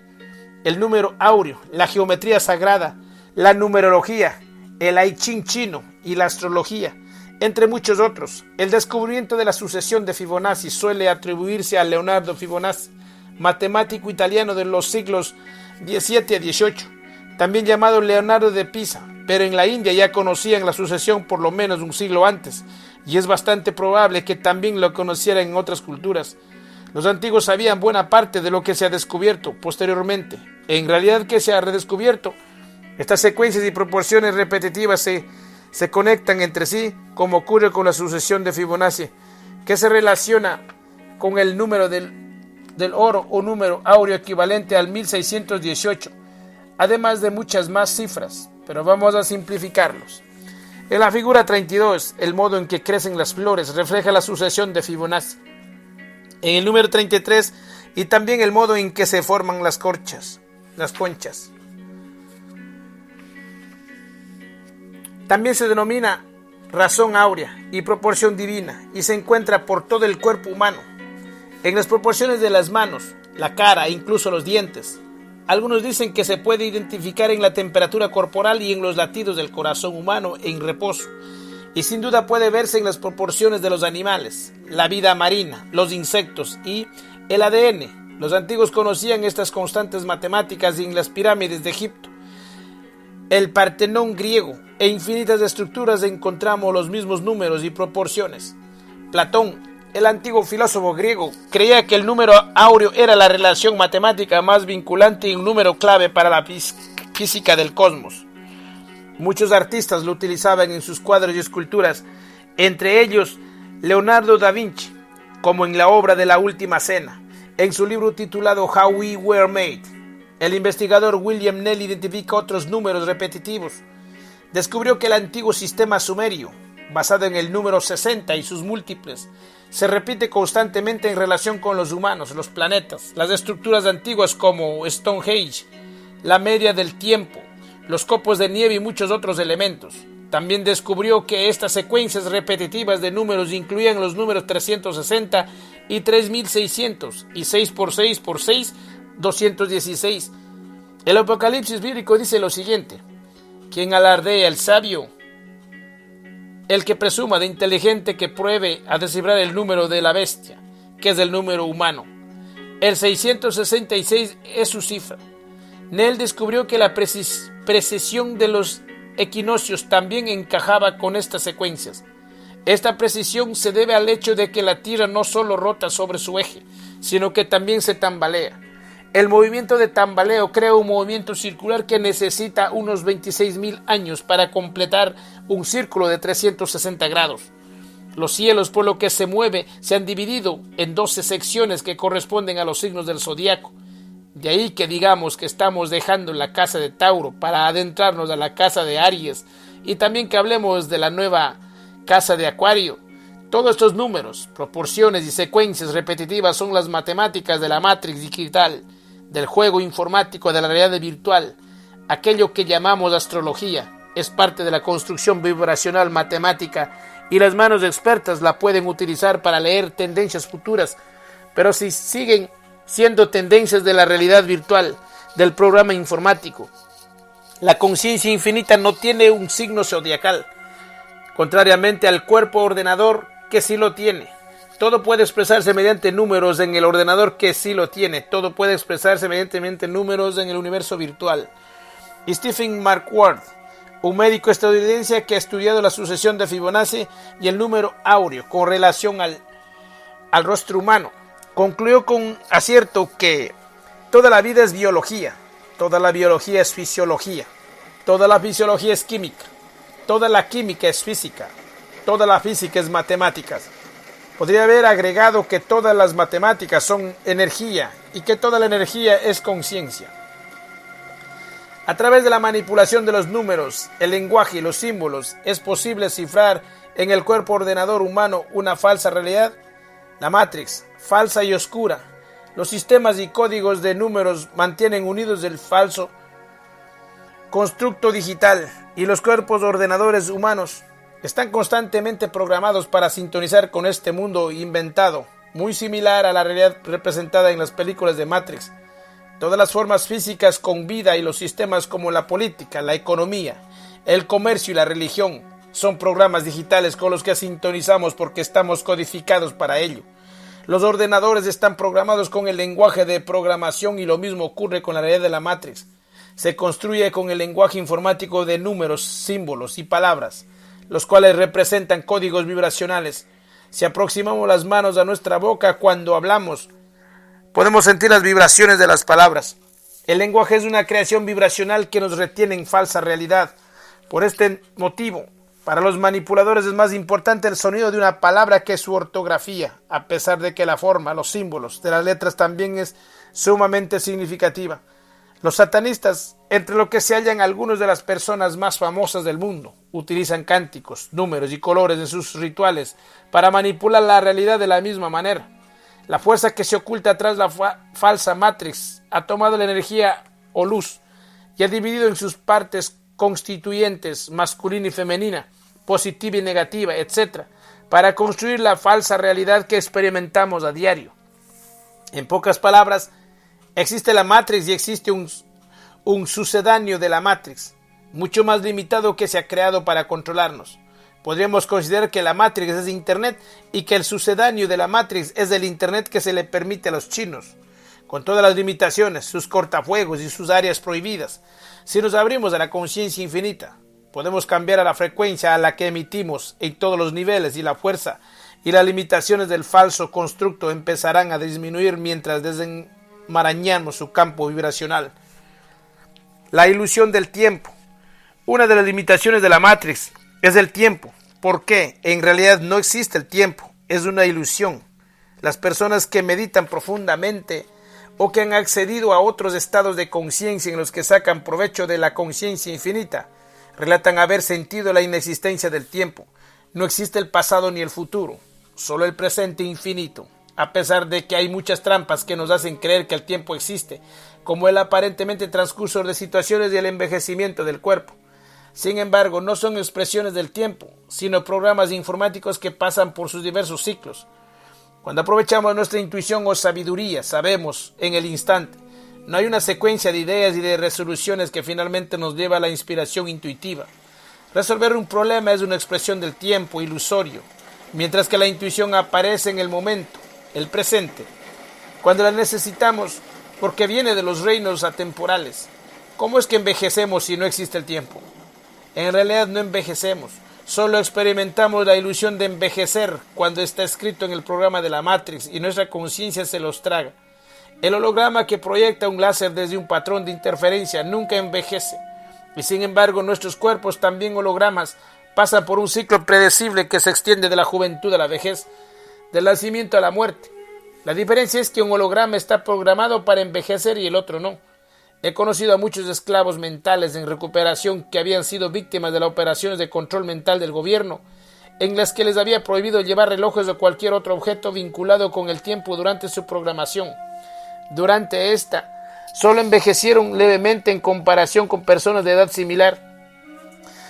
el número áureo, la geometría sagrada, la numerología, el I Ching chino y la astrología, entre muchos otros. El descubrimiento de la sucesión de Fibonacci suele atribuirse a Leonardo Fibonacci, matemático italiano de los siglos XVII a XVIII, también llamado Leonardo de Pisa, pero en la India ya conocían la sucesión por lo menos un siglo antes, y es bastante probable que también lo conocieran en otras culturas. Los antiguos sabían buena parte de lo que se ha descubierto posteriormente. En realidad, que se ha redescubierto Estas secuencias y proporciones repetitivas se conectan entre sí, como ocurre con la sucesión de Fibonacci, que se relaciona con el número del oro o número áureo equivalente al 1618, además de muchas más cifras, pero vamos a simplificarlos. En la figura 32, el modo en que crecen las flores refleja la sucesión de Fibonacci. En el número 33, y también el modo en que se forman las conchas. También se denomina razón áurea y proporción divina, y se encuentra por todo el cuerpo humano, en las proporciones de las manos, la cara e incluso los dientes. Algunos dicen que se puede identificar en la temperatura corporal y en los latidos del corazón humano en reposo, y sin duda puede verse en las proporciones de los animales, la vida marina, los insectos y el ADN. Los antiguos conocían estas constantes matemáticas en las pirámides de Egipto, el Partenón griego e infinitas estructuras encontramos los mismos números y proporciones. Platón, el antiguo filósofo griego, creía que el número áureo era la relación matemática más vinculante y un número clave para la física del cosmos. Muchos artistas lo utilizaban en sus cuadros y esculturas, entre ellos Leonardo da Vinci, como en la obra de La Última Cena, en su libro titulado How We Were Made. El investigador William Knell identifica otros números repetitivos. Descubrió que el antiguo sistema sumerio, basado en el número 60 y sus múltiples, se repite constantemente en relación con los humanos, los planetas, las estructuras antiguas como Stonehenge, la media del tiempo, los copos de nieve y muchos otros elementos. También descubrió que estas secuencias repetitivas de números incluían los números 360 y 3600 y 6 por 6 por 6, 216. El Apocalipsis bíblico dice lo siguiente: quien alardea el sabio, el que presuma de inteligente, que pruebe a descifrar el número de la bestia, que es el número humano. El 666 es su cifra. Knell descubrió que la precisión de los equinoccios también encajaba con estas secuencias. Esta precisión se debe al hecho de que la Tierra no solo rota sobre su eje, sino que también se tambalea. El movimiento de tambaleo crea un movimiento circular que necesita unos 26.000 años para completar un círculo de 360 grados. Los cielos, por lo que se mueve, se han dividido en 12 secciones que corresponden a los signos del zodiaco. De ahí que digamos que estamos dejando la casa de Tauro para adentrarnos a la casa de Aries, y también que hablemos de la nueva casa de Acuario. Todos estos números, proporciones y secuencias repetitivas son las matemáticas de la Matrix digital, del juego informático de la realidad virtual. Aquello que llamamos astrología es parte de la construcción vibracional matemática, y las manos expertas la pueden utilizar para leer tendencias futuras, pero si siguen siendo tendencias de la realidad virtual, del programa informático. La conciencia infinita no tiene un signo zodiacal, contrariamente al cuerpo ordenador, que sí lo tiene. Todo puede expresarse mediante números en el ordenador, que sí lo tiene. Todo puede expresarse mediante números en el universo virtual. Y Stephen Marquardt, un médico estadounidense que ha estudiado la sucesión de Fibonacci y el número áureo con relación al rostro humano, concluyó con acierto que toda la vida es biología, toda la biología es fisiología, toda la fisiología es química, toda la química es física, toda la física es matemáticas. Podría haber agregado que todas las matemáticas son energía y que toda la energía es conciencia. A través de la manipulación de los números, el lenguaje y los símbolos es posible cifrar en el cuerpo ordenador humano una falsa realidad, la Matrix, falsa y oscura. Los sistemas y códigos de números mantienen unidos el falso constructo digital, y los cuerpos ordenadores humanos están constantemente programados para sintonizar con este mundo inventado, muy similar a la realidad representada en las películas de Matrix. Todas las formas físicas con vida y los sistemas como la política, la economía, el comercio y la religión son programas digitales con los que sintonizamos porque estamos codificados para ello. Los ordenadores están programados con el lenguaje de programación, y lo mismo ocurre con la realidad de la Matrix. Se construye con el lenguaje informático de números, símbolos y palabras, los cuales representan códigos vibracionales. Si aproximamos las manos a nuestra boca cuando hablamos, podemos sentir las vibraciones de las palabras. El lenguaje es una creación vibracional que nos retiene en falsa realidad. Por este motivo, para los manipuladores es más importante el sonido de una palabra que su ortografía, a pesar de que la forma, los símbolos de las letras también es sumamente significativa. Los satanistas, entre lo que se hallan algunas de las personas más famosas del mundo, utilizan cánticos, números y colores en sus rituales para manipular la realidad de la misma manera. La fuerza que se oculta tras la falsa Matrix ha tomado la energía o luz y ha dividido en sus partes constituyentes masculina y femenina, positiva y negativa, etc., para construir la falsa realidad que experimentamos a diario. En pocas palabras, existe la Matrix y existe un sucedáneo de la Matrix, mucho más limitado que se ha creado para controlarnos. Podríamos considerar que la Matrix es Internet y que el sucedáneo de la Matrix es el Internet que se le permite a los chinos, con todas las limitaciones, sus cortafuegos y sus áreas prohibidas. Si nos abrimos a la conciencia infinita, podemos cambiar a la frecuencia a la que emitimos en todos los niveles y la fuerza y las limitaciones del falso constructo empezarán a disminuir mientras desenmarañamos su campo vibracional. La ilusión del tiempo. Una de las limitaciones de la Matrix es el tiempo, porque en realidad no existe el tiempo, es una ilusión. Las personas que meditan profundamente o que han accedido a otros estados de conciencia en los que sacan provecho de la conciencia infinita, relatan haber sentido la inexistencia del tiempo. No existe el pasado ni el futuro, solo el presente infinito, a pesar de que hay muchas trampas que nos hacen creer que el tiempo existe, como el aparentemente transcurso de situaciones y el envejecimiento del cuerpo. Sin embargo, no son expresiones del tiempo, sino programas informáticos que pasan por sus diversos ciclos. Cuando aprovechamos nuestra intuición o sabiduría, sabemos en el instante. No hay una secuencia de ideas y de resoluciones que finalmente nos lleva a la inspiración intuitiva. Resolver un problema es una expresión del tiempo ilusorio, mientras que la intuición aparece en el momento, el presente, cuando la necesitamos, porque viene de los reinos atemporales. ¿Cómo es que envejecemos si no existe el tiempo? En realidad no envejecemos, solo experimentamos la ilusión de envejecer cuando está escrito en el programa de la Matrix y nuestra conciencia se los traga. El holograma que proyecta un láser desde un patrón de interferencia nunca envejece, y sin embargo nuestros cuerpos, también hologramas, pasan por un ciclo predecible que se extiende de la juventud a la vejez, del nacimiento a la muerte. La diferencia es que un holograma está programado para envejecer y el otro no. He conocido a muchos esclavos mentales en recuperación que habían sido víctimas de las operaciones de control mental del gobierno, en las que les había prohibido llevar relojes o cualquier otro objeto vinculado con el tiempo durante su programación. Durante esta, solo envejecieron levemente en comparación con personas de edad similar.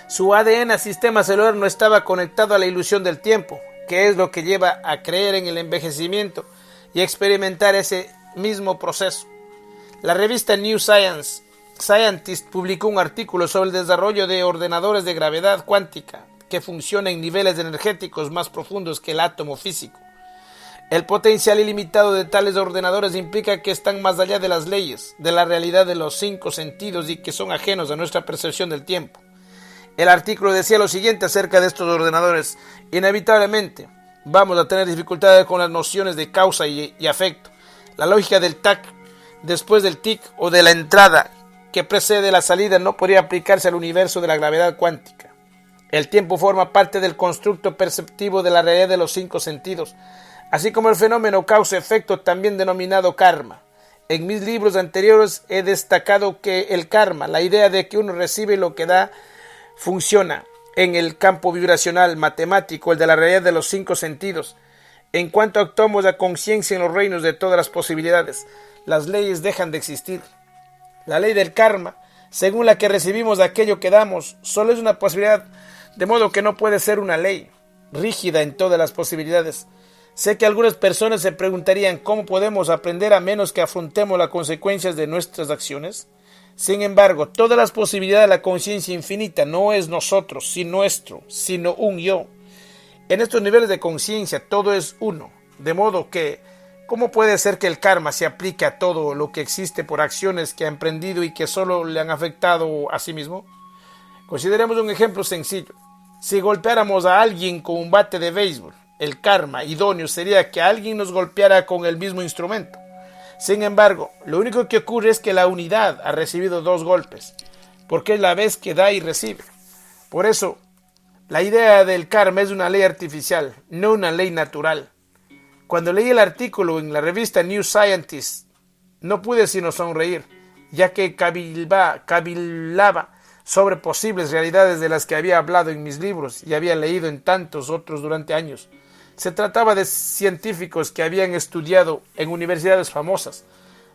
Su ADN a sistema celular no estaba conectado a la ilusión del tiempo, que es lo que lleva a creer en el envejecimiento y experimentar ese mismo proceso. La revista New Scientist publicó un artículo sobre el desarrollo de ordenadores de gravedad cuántica que funcionan en niveles energéticos más profundos que el átomo físico. El potencial ilimitado de tales ordenadores implica que están más allá de las leyes, de la realidad de los 5 sentidos y que son ajenos a nuestra percepción del tiempo. El artículo decía lo siguiente acerca de estos ordenadores: inevitablemente vamos a tener dificultades con las nociones de causa y afecto. La lógica del TAC después del TIC o de la entrada que precede la salida no podría aplicarse al universo de la gravedad cuántica. El tiempo forma parte del constructo perceptivo de la realidad de los 5 sentidos, así como el fenómeno causa-efecto también denominado karma. En mis libros anteriores he destacado que el karma, la idea de que uno recibe lo que da, funciona en el campo vibracional matemático, el de la realidad de los 5 sentidos. En cuanto actuamos a conciencia en los reinos de todas las posibilidades, las leyes dejan de existir. La ley del karma, según la que recibimos aquello que damos, solo es una posibilidad, de modo que no puede ser una ley rígida en todas las posibilidades. Sé que algunas personas se preguntarían cómo podemos aprender a menos que afrontemos las consecuencias de nuestras acciones. Sin embargo, todas las posibilidades de la conciencia infinita no es nosotros, sino un yo. En estos niveles de conciencia todo es uno, de modo que ¿cómo puede ser que el karma se aplique a todo lo que existe por acciones que ha emprendido y que solo le han afectado a sí mismo? Consideremos un ejemplo sencillo. Si golpeáramos a alguien con un bate de béisbol, el karma idóneo sería que alguien nos golpeara con el mismo instrumento. Sin embargo, lo único que ocurre es que la unidad ha recibido dos golpes, porque es la vez que da y recibe. Por eso, la idea del karma es una ley artificial, no una ley natural. Cuando leí el artículo en la revista New Scientist, no pude sino sonreír, ya que cavilaba sobre posibles realidades de las que había hablado en mis libros y había leído en tantos otros durante años. Se trataba de científicos que habían estudiado en universidades famosas,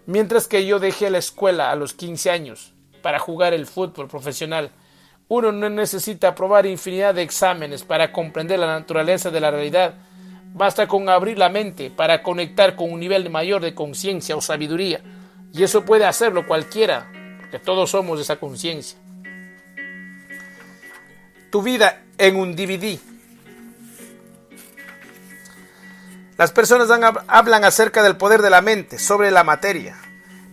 mientras que yo dejé la escuela a los 15 años para jugar el fútbol profesional. Uno no necesita aprobar infinidad de exámenes para comprender la naturaleza de la realidad. Basta con abrir la mente para conectar con un nivel mayor de conciencia o sabiduría, y eso puede hacerlo cualquiera, porque todos somos esa conciencia. Tu vida en un DVD. Las personas hablan acerca del poder de la mente sobre la materia,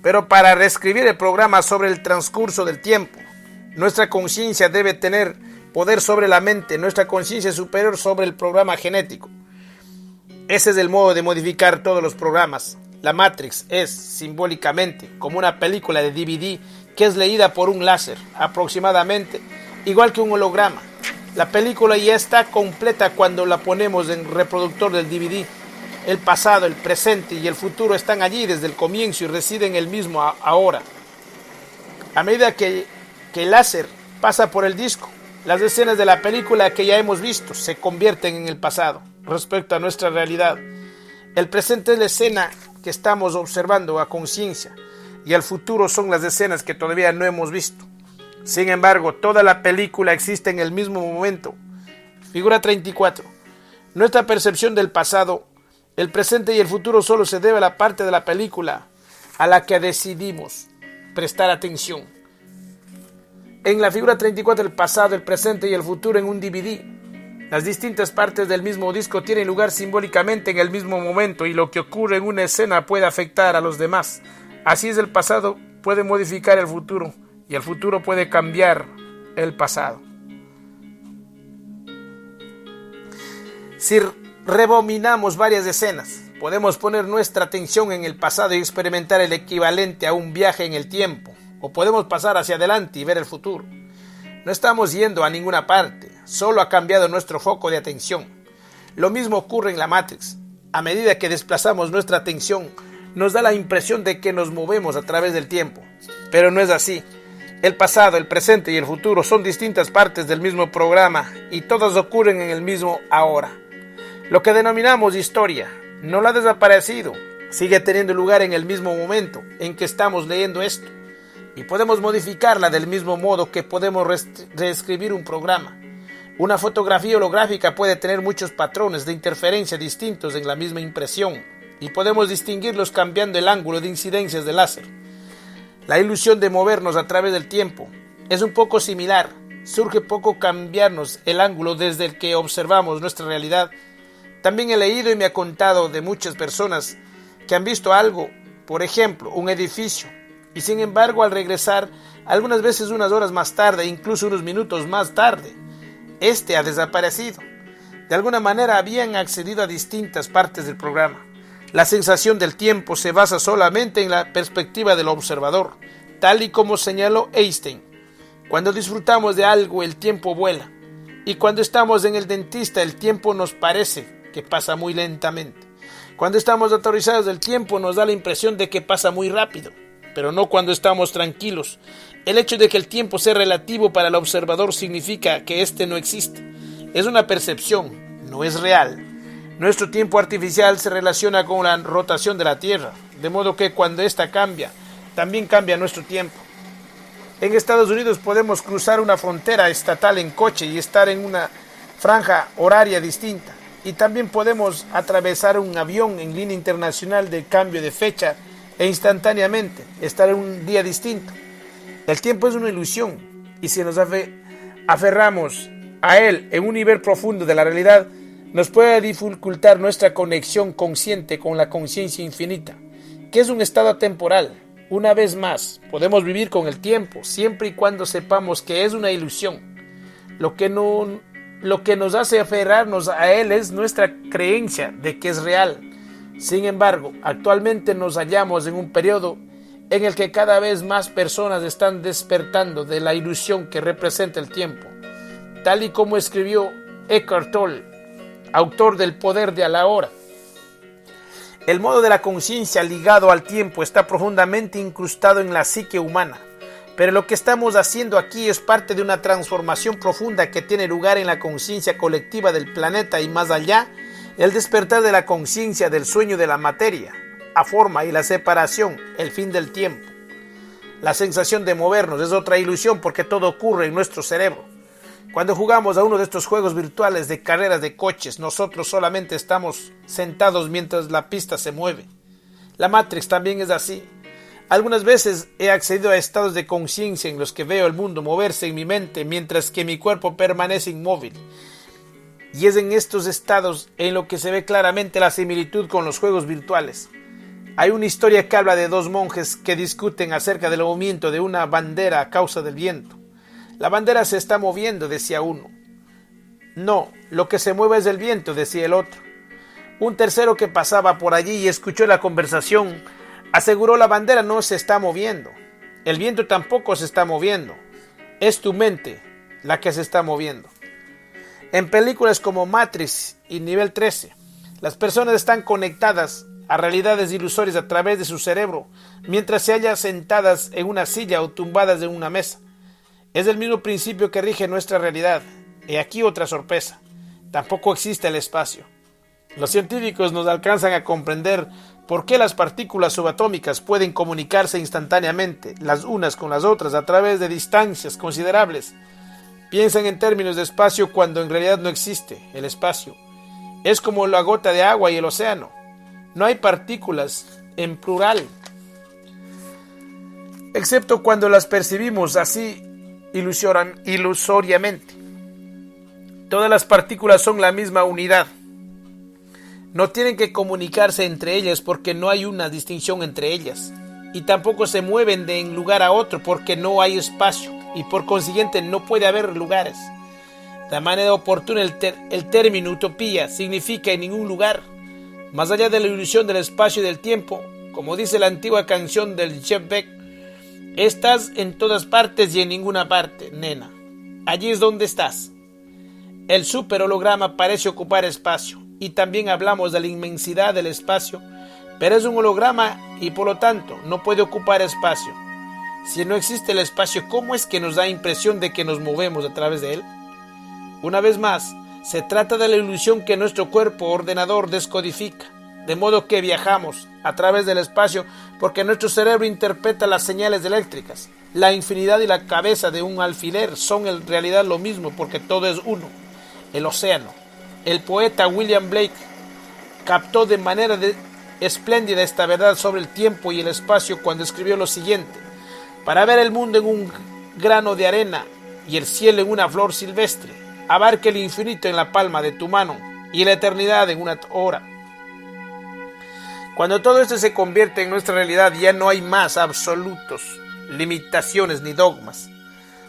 pero para reescribir el programa sobre el transcurso del tiempo, nuestra conciencia debe tener poder sobre la mente, nuestra conciencia superior sobre el programa genético. Ese es el modo de modificar todos los programas. La Matrix es, simbólicamente, como una película de DVD que es leída por un láser, aproximadamente, igual que un holograma. La película ya está completa cuando la ponemos en el reproductor del DVD. El pasado, el presente y el futuro están allí desde el comienzo y residen el mismo ahora. A medida que el láser pasa por el disco, las escenas de la película que ya hemos visto se convierten en el pasado respecto a nuestra realidad. El presente es la escena que estamos observando a conciencia y el futuro son las escenas que todavía no hemos visto. Sin embargo, toda la película existe en el mismo momento. Figura 34. Nuestra percepción del pasado, el presente y el futuro solo se debe a la parte de la película a la que decidimos prestar atención. En la figura 34, el pasado, el presente y el futuro en un DVD. Las distintas partes del mismo disco tienen lugar simbólicamente en el mismo momento y lo que ocurre en una escena puede afectar a los demás. Así es, el pasado puede modificar el futuro y el futuro puede cambiar el pasado. Si rebominamos varias escenas, podemos poner nuestra atención en el pasado y experimentar el equivalente a un viaje en el tiempo, o podemos pasar hacia adelante y ver el futuro. No estamos yendo a ninguna parte, solo ha cambiado nuestro foco de atención. Lo mismo ocurre en la Matrix. A medida que desplazamos nuestra atención, nos da la impresión de que nos movemos a través del tiempo, pero no es así. El pasado, el presente y el futuro son distintas partes del mismo programa y todas ocurren en el mismo ahora. Lo que denominamos historia no la ha desaparecido, sigue teniendo lugar en el mismo momento en que estamos leyendo esto. Y podemos modificarla del mismo modo que podemos reescribir un programa. Una fotografía holográfica puede tener muchos patrones de interferencia distintos en la misma impresión y podemos distinguirlos cambiando el ángulo de incidencias del láser. La ilusión de movernos a través del tiempo es un poco similar. Surge poco cambiarnos el ángulo desde el que observamos nuestra realidad. También he leído y me ha contado de muchas personas que han visto algo, por ejemplo, un edificio, y sin embargo al regresar, algunas veces unas horas más tarde, incluso unos minutos más tarde, este ha desaparecido. De alguna manera habían accedido a distintas partes del programa. La sensación del tiempo se basa solamente en la perspectiva del observador, tal y como señaló Einstein. Cuando disfrutamos de algo, el tiempo vuela, y cuando estamos en el dentista, el tiempo nos parece que pasa muy lentamente. Cuando estamos aterrorizados del tiempo, nos da la impresión de que pasa muy rápido, pero no cuando estamos tranquilos. El hecho de que el tiempo sea relativo para el observador significa que éste no existe. Es una percepción, no es real. Nuestro tiempo artificial se relaciona con la rotación de la Tierra, de modo que cuando ésta cambia, también cambia nuestro tiempo. En Estados Unidos podemos cruzar una frontera estatal en coche y estar en una franja horaria distinta. Y también podemos atravesar un avión en línea internacional de cambio de fecha e instantáneamente estar en un día distinto. El tiempo es una ilusión y si nos aferramos a él en un nivel profundo de la realidad, nos puede dificultar nuestra conexión consciente con la conciencia infinita, que es un estado atemporal. Una vez más, podemos vivir con el tiempo siempre y cuando sepamos que es una ilusión. Lo que nos hace aferrarnos a él es nuestra creencia de que es real. Sin embargo, actualmente nos hallamos en un periodo en el que cada vez más personas están despertando de la ilusión que representa el tiempo, tal y como escribió Eckhart Tolle, autor del Poder de la Hora. El modo de la conciencia ligado al tiempo está profundamente incrustado en la psique humana, pero lo que estamos haciendo aquí es parte de una transformación profunda que tiene lugar en la conciencia colectiva del planeta y más allá, el despertar de la conciencia del sueño de la materia, a forma y la separación, el fin del tiempo. La sensación de movernos es otra ilusión porque todo ocurre en nuestro cerebro. Cuando jugamos a uno de estos juegos virtuales de carreras de coches, nosotros solamente estamos sentados mientras la pista se mueve. La Matrix también es así. Algunas veces he accedido a estados de conciencia en los que veo el mundo moverse en mi mente mientras que mi cuerpo permanece inmóvil. Y es en estos estados en lo que se ve claramente la similitud con los juegos virtuales. Hay una historia que habla de dos monjes que discuten acerca del movimiento de una bandera a causa del viento. La bandera se está moviendo, decía uno. No, lo que se mueve es el viento, decía el otro. Un tercero que pasaba por allí y escuchó la conversación aseguró: la bandera no se está moviendo. El viento tampoco se está moviendo. Es tu mente la que se está moviendo. En películas como Matrix y Nivel 13, las personas están conectadas a realidades ilusorias a través de su cerebro, mientras se hallan sentadas en una silla o tumbadas en una mesa. Es el mismo principio que rige nuestra realidad. Y aquí otra sorpresa: tampoco existe el espacio. Los científicos nos alcanzan a comprender por qué las partículas subatómicas pueden comunicarse instantáneamente las unas con las otras a través de distancias considerables. Piensan en términos de espacio cuando en realidad no existe el espacio. Es como la gota de agua y el océano. No hay partículas en plural, excepto cuando las percibimos así ilusoriamente. Todas las partículas son la misma unidad. No tienen que comunicarse entre ellas porque no hay una distinción entre ellas. Y tampoco se mueven de un lugar a otro porque no hay espacio. Y por consiguiente no puede haber lugares. De manera oportuna el término utopía significa en ningún lugar. Más allá de la ilusión del espacio y del tiempo, como dice la antigua canción del Jeff Beck, estás en todas partes y en ninguna parte, nena. Allí es donde estás. El superholograma parece ocupar espacio, y también hablamos de la inmensidad del espacio, pero es un holograma y por lo tanto no puede ocupar espacio. Si no existe el espacio, ¿cómo es que nos da impresión de que nos movemos a través de él? Una vez más, se trata de la ilusión que nuestro cuerpo ordenador descodifica, de modo que viajamos a través del espacio porque nuestro cerebro interpreta las señales eléctricas. La infinidad y la cabeza de un alfiler son en realidad lo mismo porque todo es uno. El océano. El poeta William Blake captó de manera espléndida esta verdad sobre el tiempo y el espacio cuando escribió lo siguiente: para ver el mundo en un grano de arena y el cielo en una flor silvestre, abarca el infinito en la palma de tu mano y la eternidad en una hora. Cuando todo esto se convierte en nuestra realidad, ya no hay más absolutos, limitaciones ni dogmas,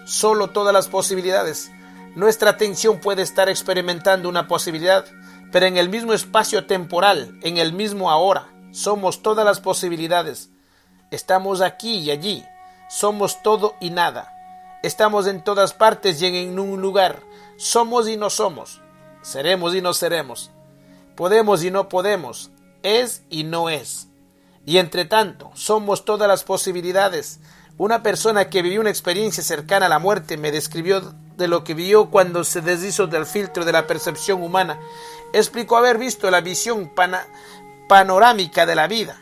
solo todas las posibilidades. Nuestra atención puede estar experimentando una posibilidad, pero en el mismo espacio temporal, en el mismo ahora. Somos todas las posibilidades. Estamos aquí y allí. Somos todo y nada. Estamos en todas partes y en un lugar. Somos y no somos. Seremos y no seremos. Podemos y no podemos. Es y no es. Y entre tanto, somos todas las posibilidades. Una persona que vivió una experiencia cercana a la muerte me describió de lo que vio cuando se deshizo del filtro de la percepción humana. Explicó haber visto la visión panorámica de la vida.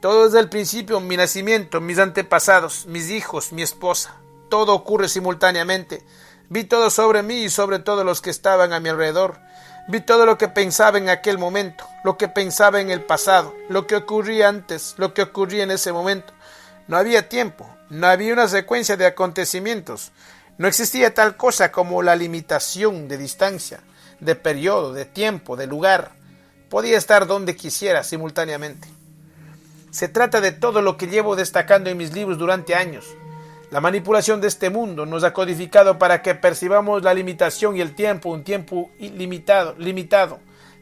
Todo desde el principio, mi nacimiento, mis antepasados, mis hijos, mi esposa. Todo ocurre simultáneamente. Vi todo sobre mí y sobre todos los que estaban a mi alrededor. Vi todo lo que pensaba en aquel momento, lo que pensaba en el pasado, lo que ocurría antes, lo que ocurría en ese momento. No había tiempo, no había una secuencia de acontecimientos. No existía tal cosa como la limitación de distancia, de periodo, de tiempo, de lugar. Podía estar donde quisiera simultáneamente. Se trata de todo lo que llevo destacando en mis libros durante años. La manipulación de este mundo nos ha codificado para que percibamos la limitación y el tiempo, un tiempo limitado,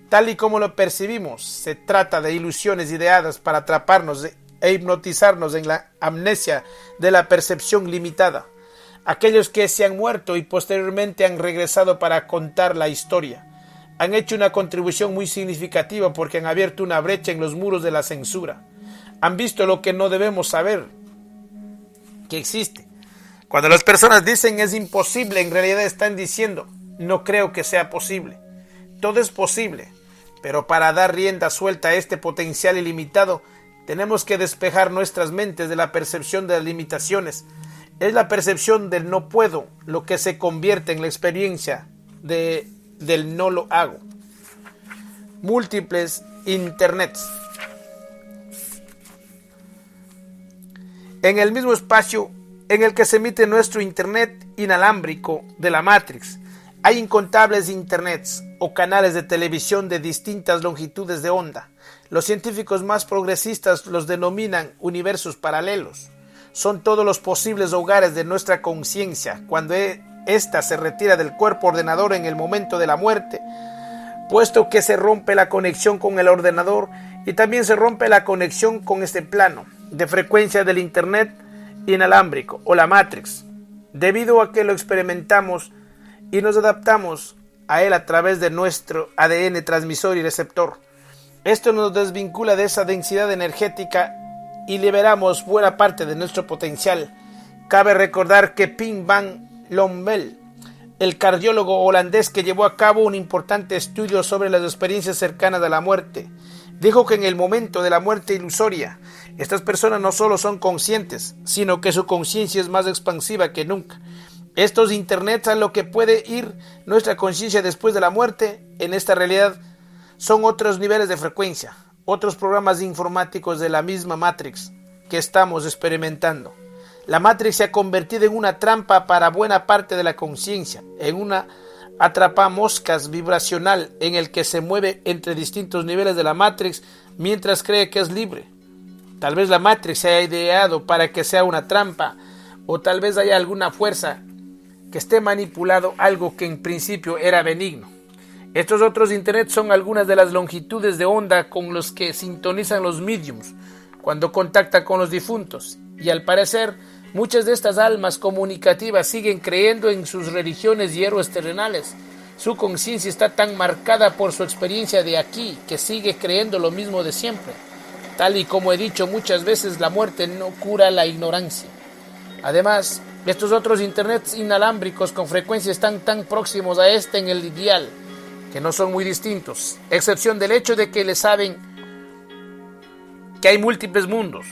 Tal y como lo percibimos, se trata de ilusiones ideadas para atraparnos e hipnotizarnos en la amnesia de la percepción limitada. Aquellos que se han muerto y posteriormente han regresado para contar la historia han hecho una contribución muy significativa porque han abierto una brecha en los muros de la censura. Han visto lo que no debemos saber, que existe. Cuando las personas dicen es imposible, en realidad están diciendo no creo que sea posible. Todo es posible, pero para dar rienda suelta a este potencial ilimitado, tenemos que despejar nuestras mentes de la percepción de las limitaciones. Es la percepción del no puedo lo que se convierte en la experiencia del no lo hago. Múltiples internets. En el mismo espacio en el que se emite nuestro internet inalámbrico de la Matrix, hay incontables internets o canales de televisión de distintas longitudes de onda. Los científicos más progresistas los denominan universos paralelos. Son todos los posibles hogares de nuestra conciencia cuando ésta se retira del cuerpo ordenador en el momento de la muerte, puesto que se rompe la conexión con el ordenador y también se rompe la conexión con este plano de frecuencia del Internet inalámbrico o la Matrix, debido a que lo experimentamos y nos adaptamos a él a través de nuestro ADN transmisor y receptor. Esto nos desvincula de esa densidad energética y liberamos buena parte de nuestro potencial. Cabe recordar que Pim Van Lommel, el cardiólogo holandés que llevó a cabo un importante estudio sobre las experiencias cercanas a la muerte, dijo que en el momento de la muerte ilusoria, estas personas no solo son conscientes, sino que su conciencia es más expansiva que nunca. Estos internets a lo que puede ir nuestra conciencia después de la muerte, en esta realidad, son otros niveles de frecuencia, otros programas informáticos de la misma Matrix que estamos experimentando. La Matrix se ha convertido en una trampa para buena parte de la conciencia, en una atrapamoscas vibracional en el que se mueve entre distintos niveles de la Matrix mientras cree que es libre. Tal vez la Matrix se haya ideado para que sea una trampa, o tal vez haya alguna fuerza que esté manipulando algo que en principio era benigno. Estos otros internet son algunas de las longitudes de onda con los que sintonizan los mediums cuando contactan con los difuntos, y al parecer muchas de estas almas comunicativas siguen creyendo en sus religiones y héroes terrenales. Su conciencia está tan marcada por su experiencia de aquí que sigue creyendo lo mismo de siempre. Tal y como he dicho muchas veces, la muerte no cura la ignorancia. Además, estos otros internets inalámbricos con frecuencia están tan próximos a este en el ideal que no son muy distintos, excepción del hecho de que le saben que hay múltiples mundos.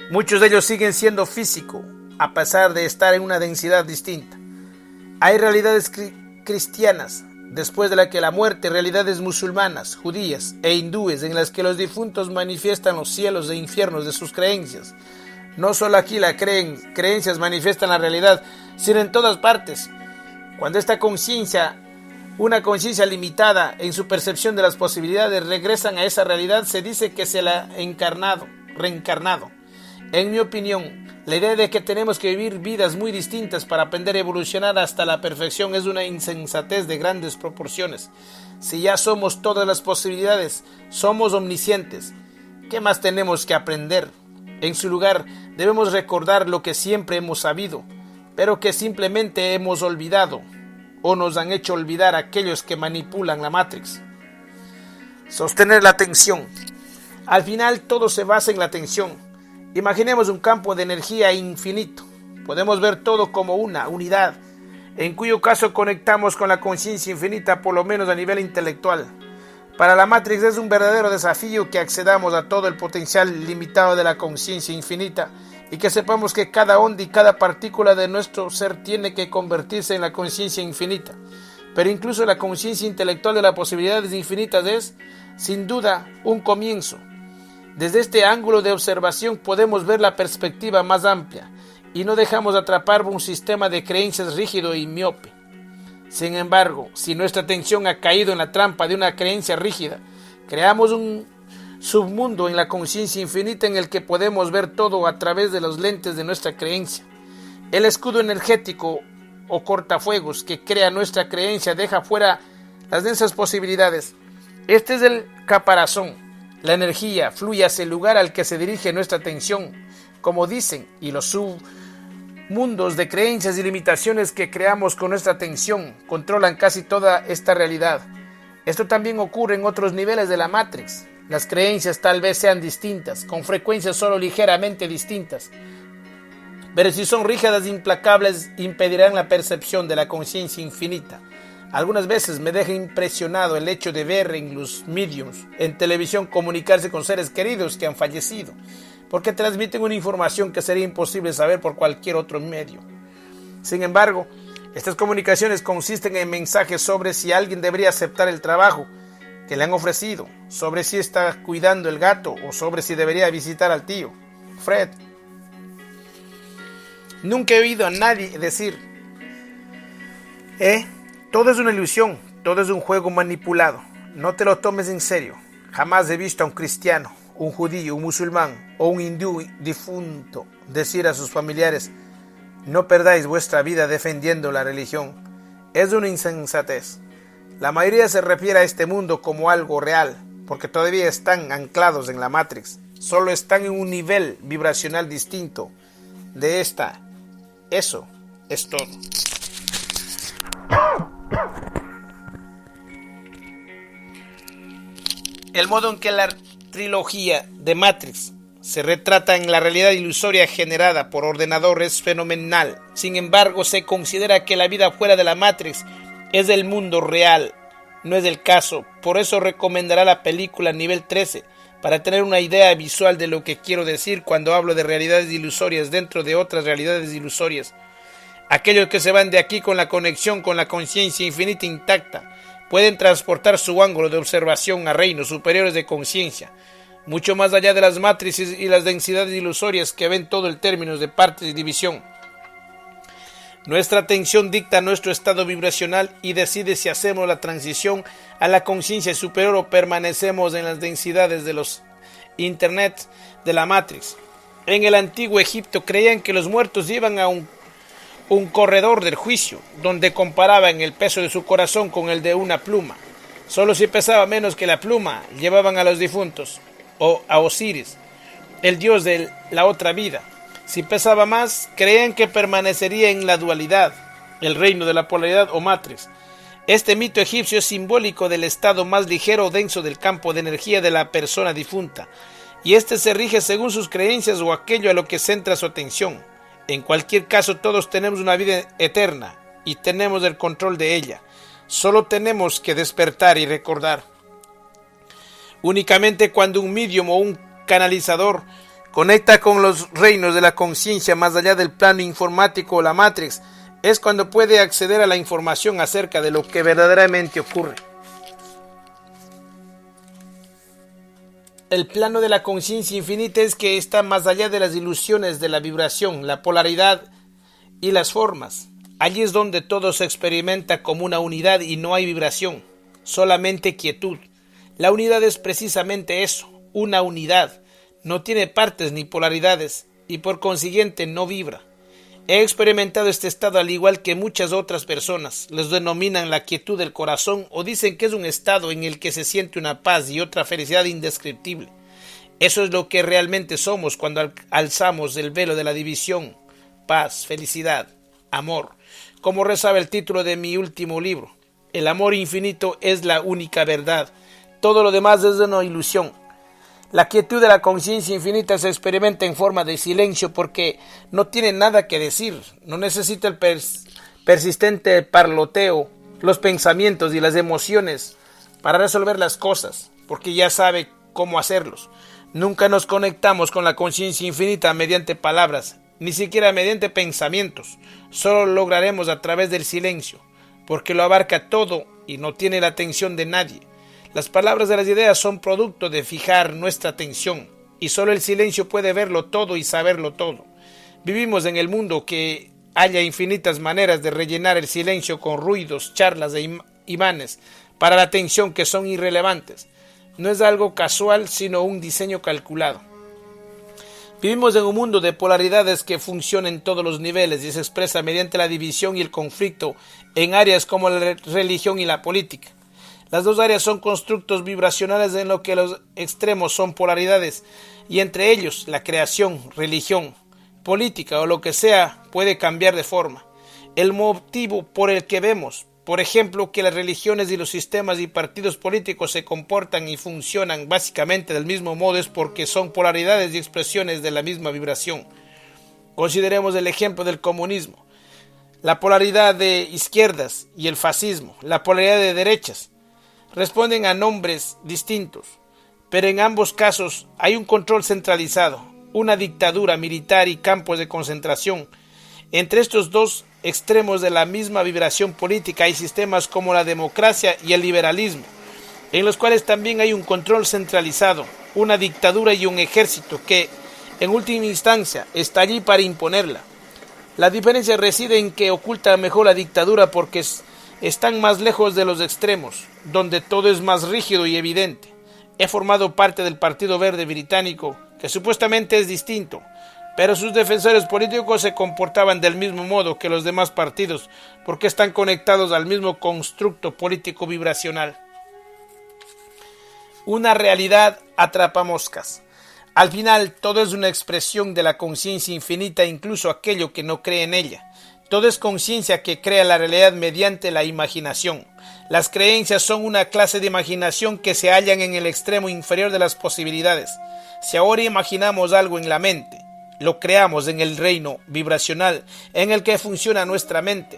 Muchos de ellos siguen siendo físicos, a pesar de estar en una densidad distinta. Hay realidades cristianas, después de la que la muerte, realidades musulmanas, judías e hindúes en las que los difuntos manifiestan los cielos e infiernos de sus creencias. No solo aquí las creencias manifiestan la realidad, sino en todas partes. Cuando esta conciencia, una conciencia limitada en su percepción de las posibilidades, regresan a esa realidad, se dice que se la ha reencarnado. En mi opinión, la idea de que tenemos que vivir vidas muy distintas para aprender a evolucionar hasta la perfección es una insensatez de grandes proporciones. Si ya somos todas las posibilidades, somos omniscientes, ¿qué más tenemos que aprender? En su lugar, debemos recordar lo que siempre hemos sabido, pero que simplemente hemos olvidado, o nos han hecho olvidar aquellos que manipulan la Matrix. Sostener la atención. Al final, todo se basa en la atención. Imaginemos un campo de energía infinito. Podemos ver todo como una unidad, en cuyo caso conectamos con la conciencia infinita, por lo menos a nivel intelectual. Para la Matrix es un verdadero desafío que accedamos a todo el potencial limitado de la conciencia infinita y que sepamos que cada onda y cada partícula de nuestro ser tiene que convertirse en la conciencia infinita. Pero incluso la conciencia intelectual de las posibilidades infinitas es, sin duda, un comienzo. Desde este ángulo de observación podemos ver la perspectiva más amplia y no dejamos atrapar por un sistema de creencias rígido y miope. Sin embargo, si nuestra atención ha caído en la trampa de una creencia rígida, creamos un submundo en la conciencia infinita en el que podemos ver todo a través de los lentes de nuestra creencia. El escudo energético o cortafuegos que crea nuestra creencia deja fuera las densas posibilidades. Este es el caparazón. La energía fluye hacia el lugar al que se dirige nuestra atención, como dicen, y los submundos de creencias y limitaciones que creamos con nuestra atención controlan casi toda esta realidad. Esto también ocurre en otros niveles de la Matrix. Las creencias tal vez sean distintas, con frecuencias solo ligeramente distintas, pero si son rígidas e implacables, impedirán la percepción de la conciencia infinita. Algunas veces me deja impresionado el hecho de ver en los mediums en televisión comunicarse con seres queridos que han fallecido, porque transmiten una información que sería imposible saber por cualquier otro medio. Sin embargo, estas comunicaciones consisten en mensajes sobre si alguien debería aceptar el trabajo que le han ofrecido, sobre si está cuidando el gato o sobre si debería visitar al tío Fred. Nunca he oído a nadie decir, todo es una ilusión, todo es un juego manipulado, no te lo tomes en serio. Jamás he visto a un cristiano, un judío, un musulmán o un hindú difunto decir a sus familiares, no perdáis vuestra vida defendiendo la religión. Es una insensatez. La mayoría se refiere a este mundo como algo real, porque todavía están anclados en la Matrix, solo están en un nivel vibracional distinto de esta. Eso es todo. El modo en que la trilogía de Matrix se retrata en la realidad ilusoria generada por ordenador es fenomenal. Sin embargo, se considera que la vida fuera de la Matrix es el mundo real. No es el caso. Por eso recomendará la película Nivel 13 para tener una idea visual de lo que quiero decir cuando hablo de realidades ilusorias dentro de otras realidades ilusorias. Aquellos que se van de aquí con la conexión con la conciencia infinita intacta pueden transportar su ángulo de observación a reinos superiores de conciencia, mucho más allá de las matrices y las densidades ilusorias que ven todo el término de partes y división. Nuestra atención dicta nuestro estado vibracional y decide si hacemos la transición a la conciencia superior o permanecemos en las densidades de los internet de la Matrix. En el antiguo Egipto creían que los muertos iban a un corredor del juicio, donde comparaban el peso de su corazón con el de una pluma. Solo si pesaba menos que la pluma, llevaban a los difuntos, o a Osiris, el dios de la otra vida. Si pesaba más, creían que permanecería en la dualidad, el reino de la polaridad o Matrix. Este mito egipcio es simbólico del estado más ligero o denso del campo de energía de la persona difunta, y este se rige según sus creencias o aquello a lo que centra su atención. En cualquier caso, todos tenemos una vida eterna y tenemos el control de ella. Solo tenemos que despertar y recordar. Únicamente cuando un medium o un canalizador conecta con los reinos de la conciencia más allá del plano informático o la Matrix, es cuando puede acceder a la información acerca de lo que verdaderamente ocurre. El plano de la conciencia infinita es que está más allá de las ilusiones de la vibración, la polaridad y las formas. Allí es donde todo se experimenta como una unidad y no hay vibración, solamente quietud. La unidad es precisamente eso, una unidad. No tiene partes ni polaridades y por consiguiente no vibra. He experimentado este estado al igual que muchas otras personas. Les denominan la quietud del corazón o dicen que es un estado en el que se siente una paz y otra felicidad indescriptible. Eso es lo que realmente somos cuando alzamos el velo de la división. Paz, felicidad, amor. Como rezaba el título de mi último libro. El amor infinito es la única verdad. Todo lo demás es una ilusión. La quietud de la conciencia infinita se experimenta en forma de silencio porque no tiene nada que decir, no necesita el persistente parloteo, los pensamientos y las emociones para resolver las cosas, porque ya sabe cómo hacerlos. Nunca nos conectamos con la conciencia infinita mediante palabras, ni siquiera mediante pensamientos, solo lo lograremos a través del silencio, porque lo abarca todo y no tiene la atención de nadie. Las palabras de las ideas son producto de fijar nuestra atención y solo el silencio puede verlo todo y saberlo todo. Vivimos en el mundo que haya infinitas maneras de rellenar el silencio con ruidos, charlas e imanes para la atención que son irrelevantes. No es algo casual, sino un diseño calculado. Vivimos en un mundo de polaridades que funciona en todos los niveles y se expresa mediante la división y el conflicto en áreas como la religión y la política. Las dos áreas son constructos vibracionales en lo que los extremos son polaridades, y entre ellos la creación, religión, política o lo que sea puede cambiar de forma. El motivo por el que vemos, por ejemplo, que las religiones y los sistemas y partidos políticos se comportan y funcionan básicamente del mismo modo es porque son polaridades y expresiones de la misma vibración. Consideremos el ejemplo del comunismo, la polaridad de izquierdas y el fascismo, la polaridad de derechas. Responden a nombres distintos, pero en ambos casos hay un control centralizado, una dictadura militar y campos de concentración. Entre estos dos extremos de la misma vibración política hay sistemas como la democracia y el liberalismo, en los cuales también hay un control centralizado, una dictadura y un ejército que, en última instancia, está allí para imponerla. La diferencia reside en que oculta mejor la dictadura porque están más lejos de los extremos, donde todo es más rígido y evidente. He formado parte del Partido Verde británico, que supuestamente es distinto, pero sus defensores políticos se comportaban del mismo modo que los demás partidos, porque están conectados al mismo constructo político vibracional. Una realidad atrapamoscas. Al final, todo es una expresión de la conciencia infinita, incluso aquello que no cree en ella. Todo es conciencia que crea la realidad mediante la imaginación. Las creencias son una clase de imaginación que se hallan en el extremo inferior de las posibilidades. Si ahora imaginamos algo en la mente, lo creamos en el reino vibracional en el que funciona nuestra mente.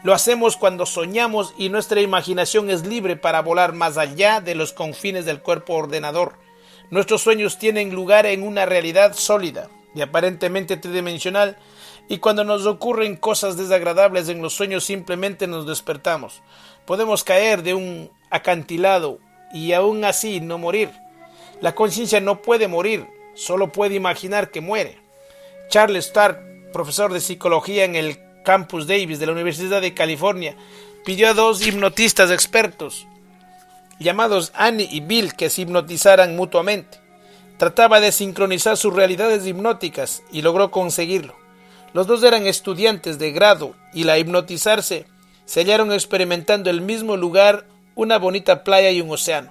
Lo hacemos cuando soñamos y nuestra imaginación es libre para volar más allá de los confines del cuerpo ordenador. Nuestros sueños tienen lugar en una realidad sólida y aparentemente tridimensional, y cuando nos ocurren cosas desagradables en los sueños simplemente nos despertamos. Podemos caer de un acantilado y aún así no morir. La conciencia no puede morir, solo puede imaginar que muere. Charles Stark, profesor de psicología en el Campus Davis de la Universidad de California, pidió a dos hipnotistas expertos llamados Annie y Bill que se hipnotizaran mutuamente. Trataba de sincronizar sus realidades hipnóticas y logró conseguirlo. Los dos eran estudiantes de grado y al hipnotizarse se hallaron experimentando el mismo lugar, una bonita playa y un océano.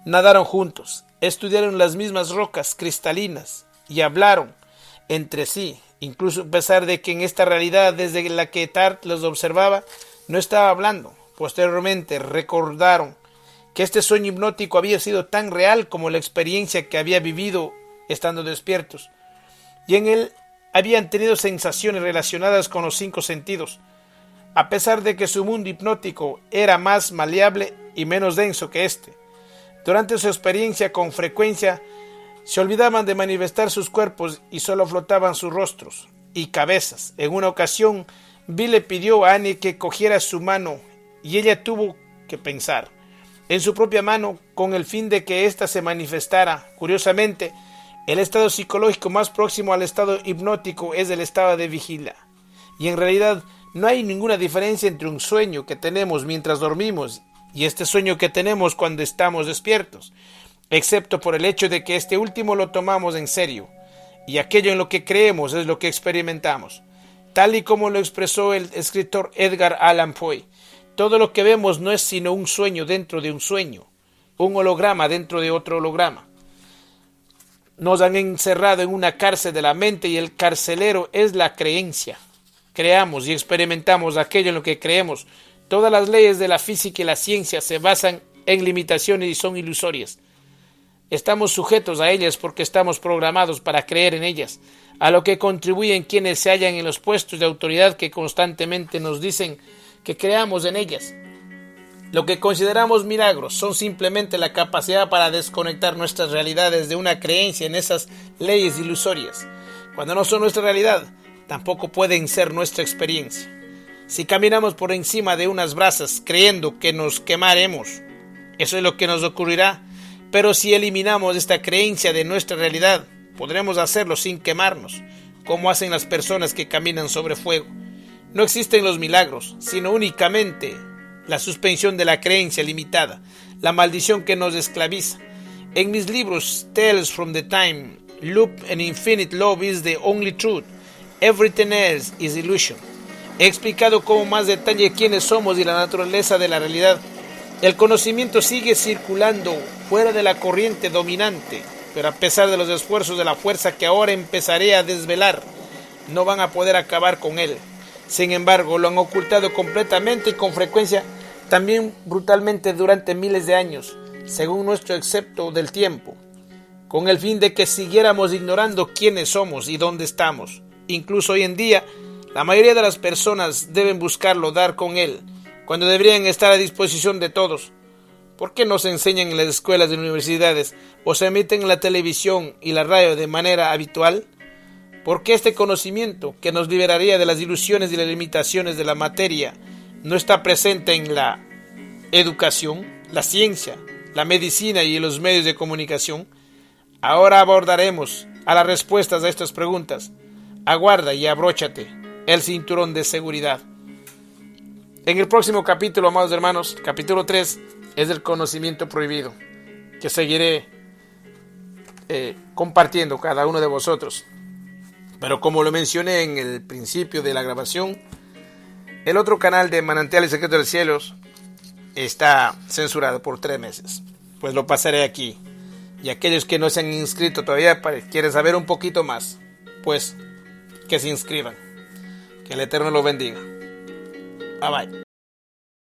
Nadaron juntos, estudiaron las mismas rocas cristalinas y hablaron entre sí, incluso a pesar de que en esta realidad desde la que Tart los observaba no estaba hablando. Posteriormente recordaron que este sueño hipnótico había sido tan real como la experiencia que había vivido estando despiertos, y en él habían tenido sensaciones relacionadas con los 5 sentidos, a pesar de que su mundo hipnótico era más maleable y menos denso que este. Durante su experiencia con frecuencia se olvidaban de manifestar sus cuerpos y solo flotaban sus rostros y cabezas. En una ocasión, Bill le pidió a Annie que cogiera su mano y ella tuvo que pensar en su propia mano con el fin de que ésta se manifestara. Curiosamente, el estado psicológico más próximo al estado hipnótico es el estado de vigilia, y en realidad no hay ninguna diferencia entre un sueño que tenemos mientras dormimos y este sueño que tenemos cuando estamos despiertos, excepto por el hecho de que este último lo tomamos en serio, y aquello en lo que creemos es lo que experimentamos, tal y como lo expresó el escritor Edgar Allan Poe. Todo lo que vemos no es sino un sueño dentro de un sueño, un holograma dentro de otro holograma. Nos han encerrado en una cárcel de la mente y el carcelero es la creencia. Creamos y experimentamos aquello en lo que creemos. Todas las leyes de la física y la ciencia se basan en limitaciones y son ilusorias. Estamos sujetos a ellas porque estamos programados para creer en ellas, a lo que contribuyen quienes se hallan en los puestos de autoridad que constantemente nos dicen que creamos en ellas. Lo que consideramos milagros son simplemente la capacidad para desconectar nuestras realidades de una creencia en esas leyes ilusorias. Cuando no son nuestra realidad, tampoco pueden ser nuestra experiencia. Si caminamos por encima de unas brasas creyendo que nos quemaremos, eso es lo que nos ocurrirá. Pero si eliminamos esta creencia de nuestra realidad, podremos hacerlo sin quemarnos, como hacen las personas que caminan sobre fuego. No existen los milagros, sino únicamente la suspensión de la creencia limitada, la maldición que nos esclaviza. En mis libros Tales from the Time Loop and Infinite Love is the Only Truth, Everything Else is Illusion, he explicado con más detalle quiénes somos y la naturaleza de la realidad. El conocimiento sigue circulando fuera de la corriente dominante, pero a pesar de los esfuerzos de la fuerza que ahora empezaré a desvelar, no van a poder acabar con él. Sin embargo, lo han ocultado completamente y con frecuencia, también brutalmente durante miles de años, según nuestro concepto del tiempo, con el fin de que siguiéramos ignorando quiénes somos y dónde estamos. Incluso hoy en día, la mayoría de las personas deben buscarlo, dar con él, cuando deberían estar a disposición de todos. ¿Por qué no se enseñan en las escuelas y universidades o se emiten en la televisión y la radio de manera habitual? ¿Por qué este conocimiento, que nos liberaría de las ilusiones y las limitaciones de la materia, no está presente en la educación, la ciencia, la medicina y en los medios de comunicación? Ahora abordaremos a las respuestas a estas preguntas. Aguarda y abróchate el cinturón de seguridad. En el próximo capítulo, amados hermanos, capítulo 3, es el conocimiento prohibido, que seguiré compartiendo cada uno de vosotros. Pero como lo mencioné en el principio de la grabación, el otro canal de Manantiales Secretos del Cielo está censurado por 3 meses. Pues lo pasaré aquí. Y aquellos que no se han inscrito todavía, quieren saber un poquito más, pues que se inscriban. Que el Eterno los bendiga. Bye bye.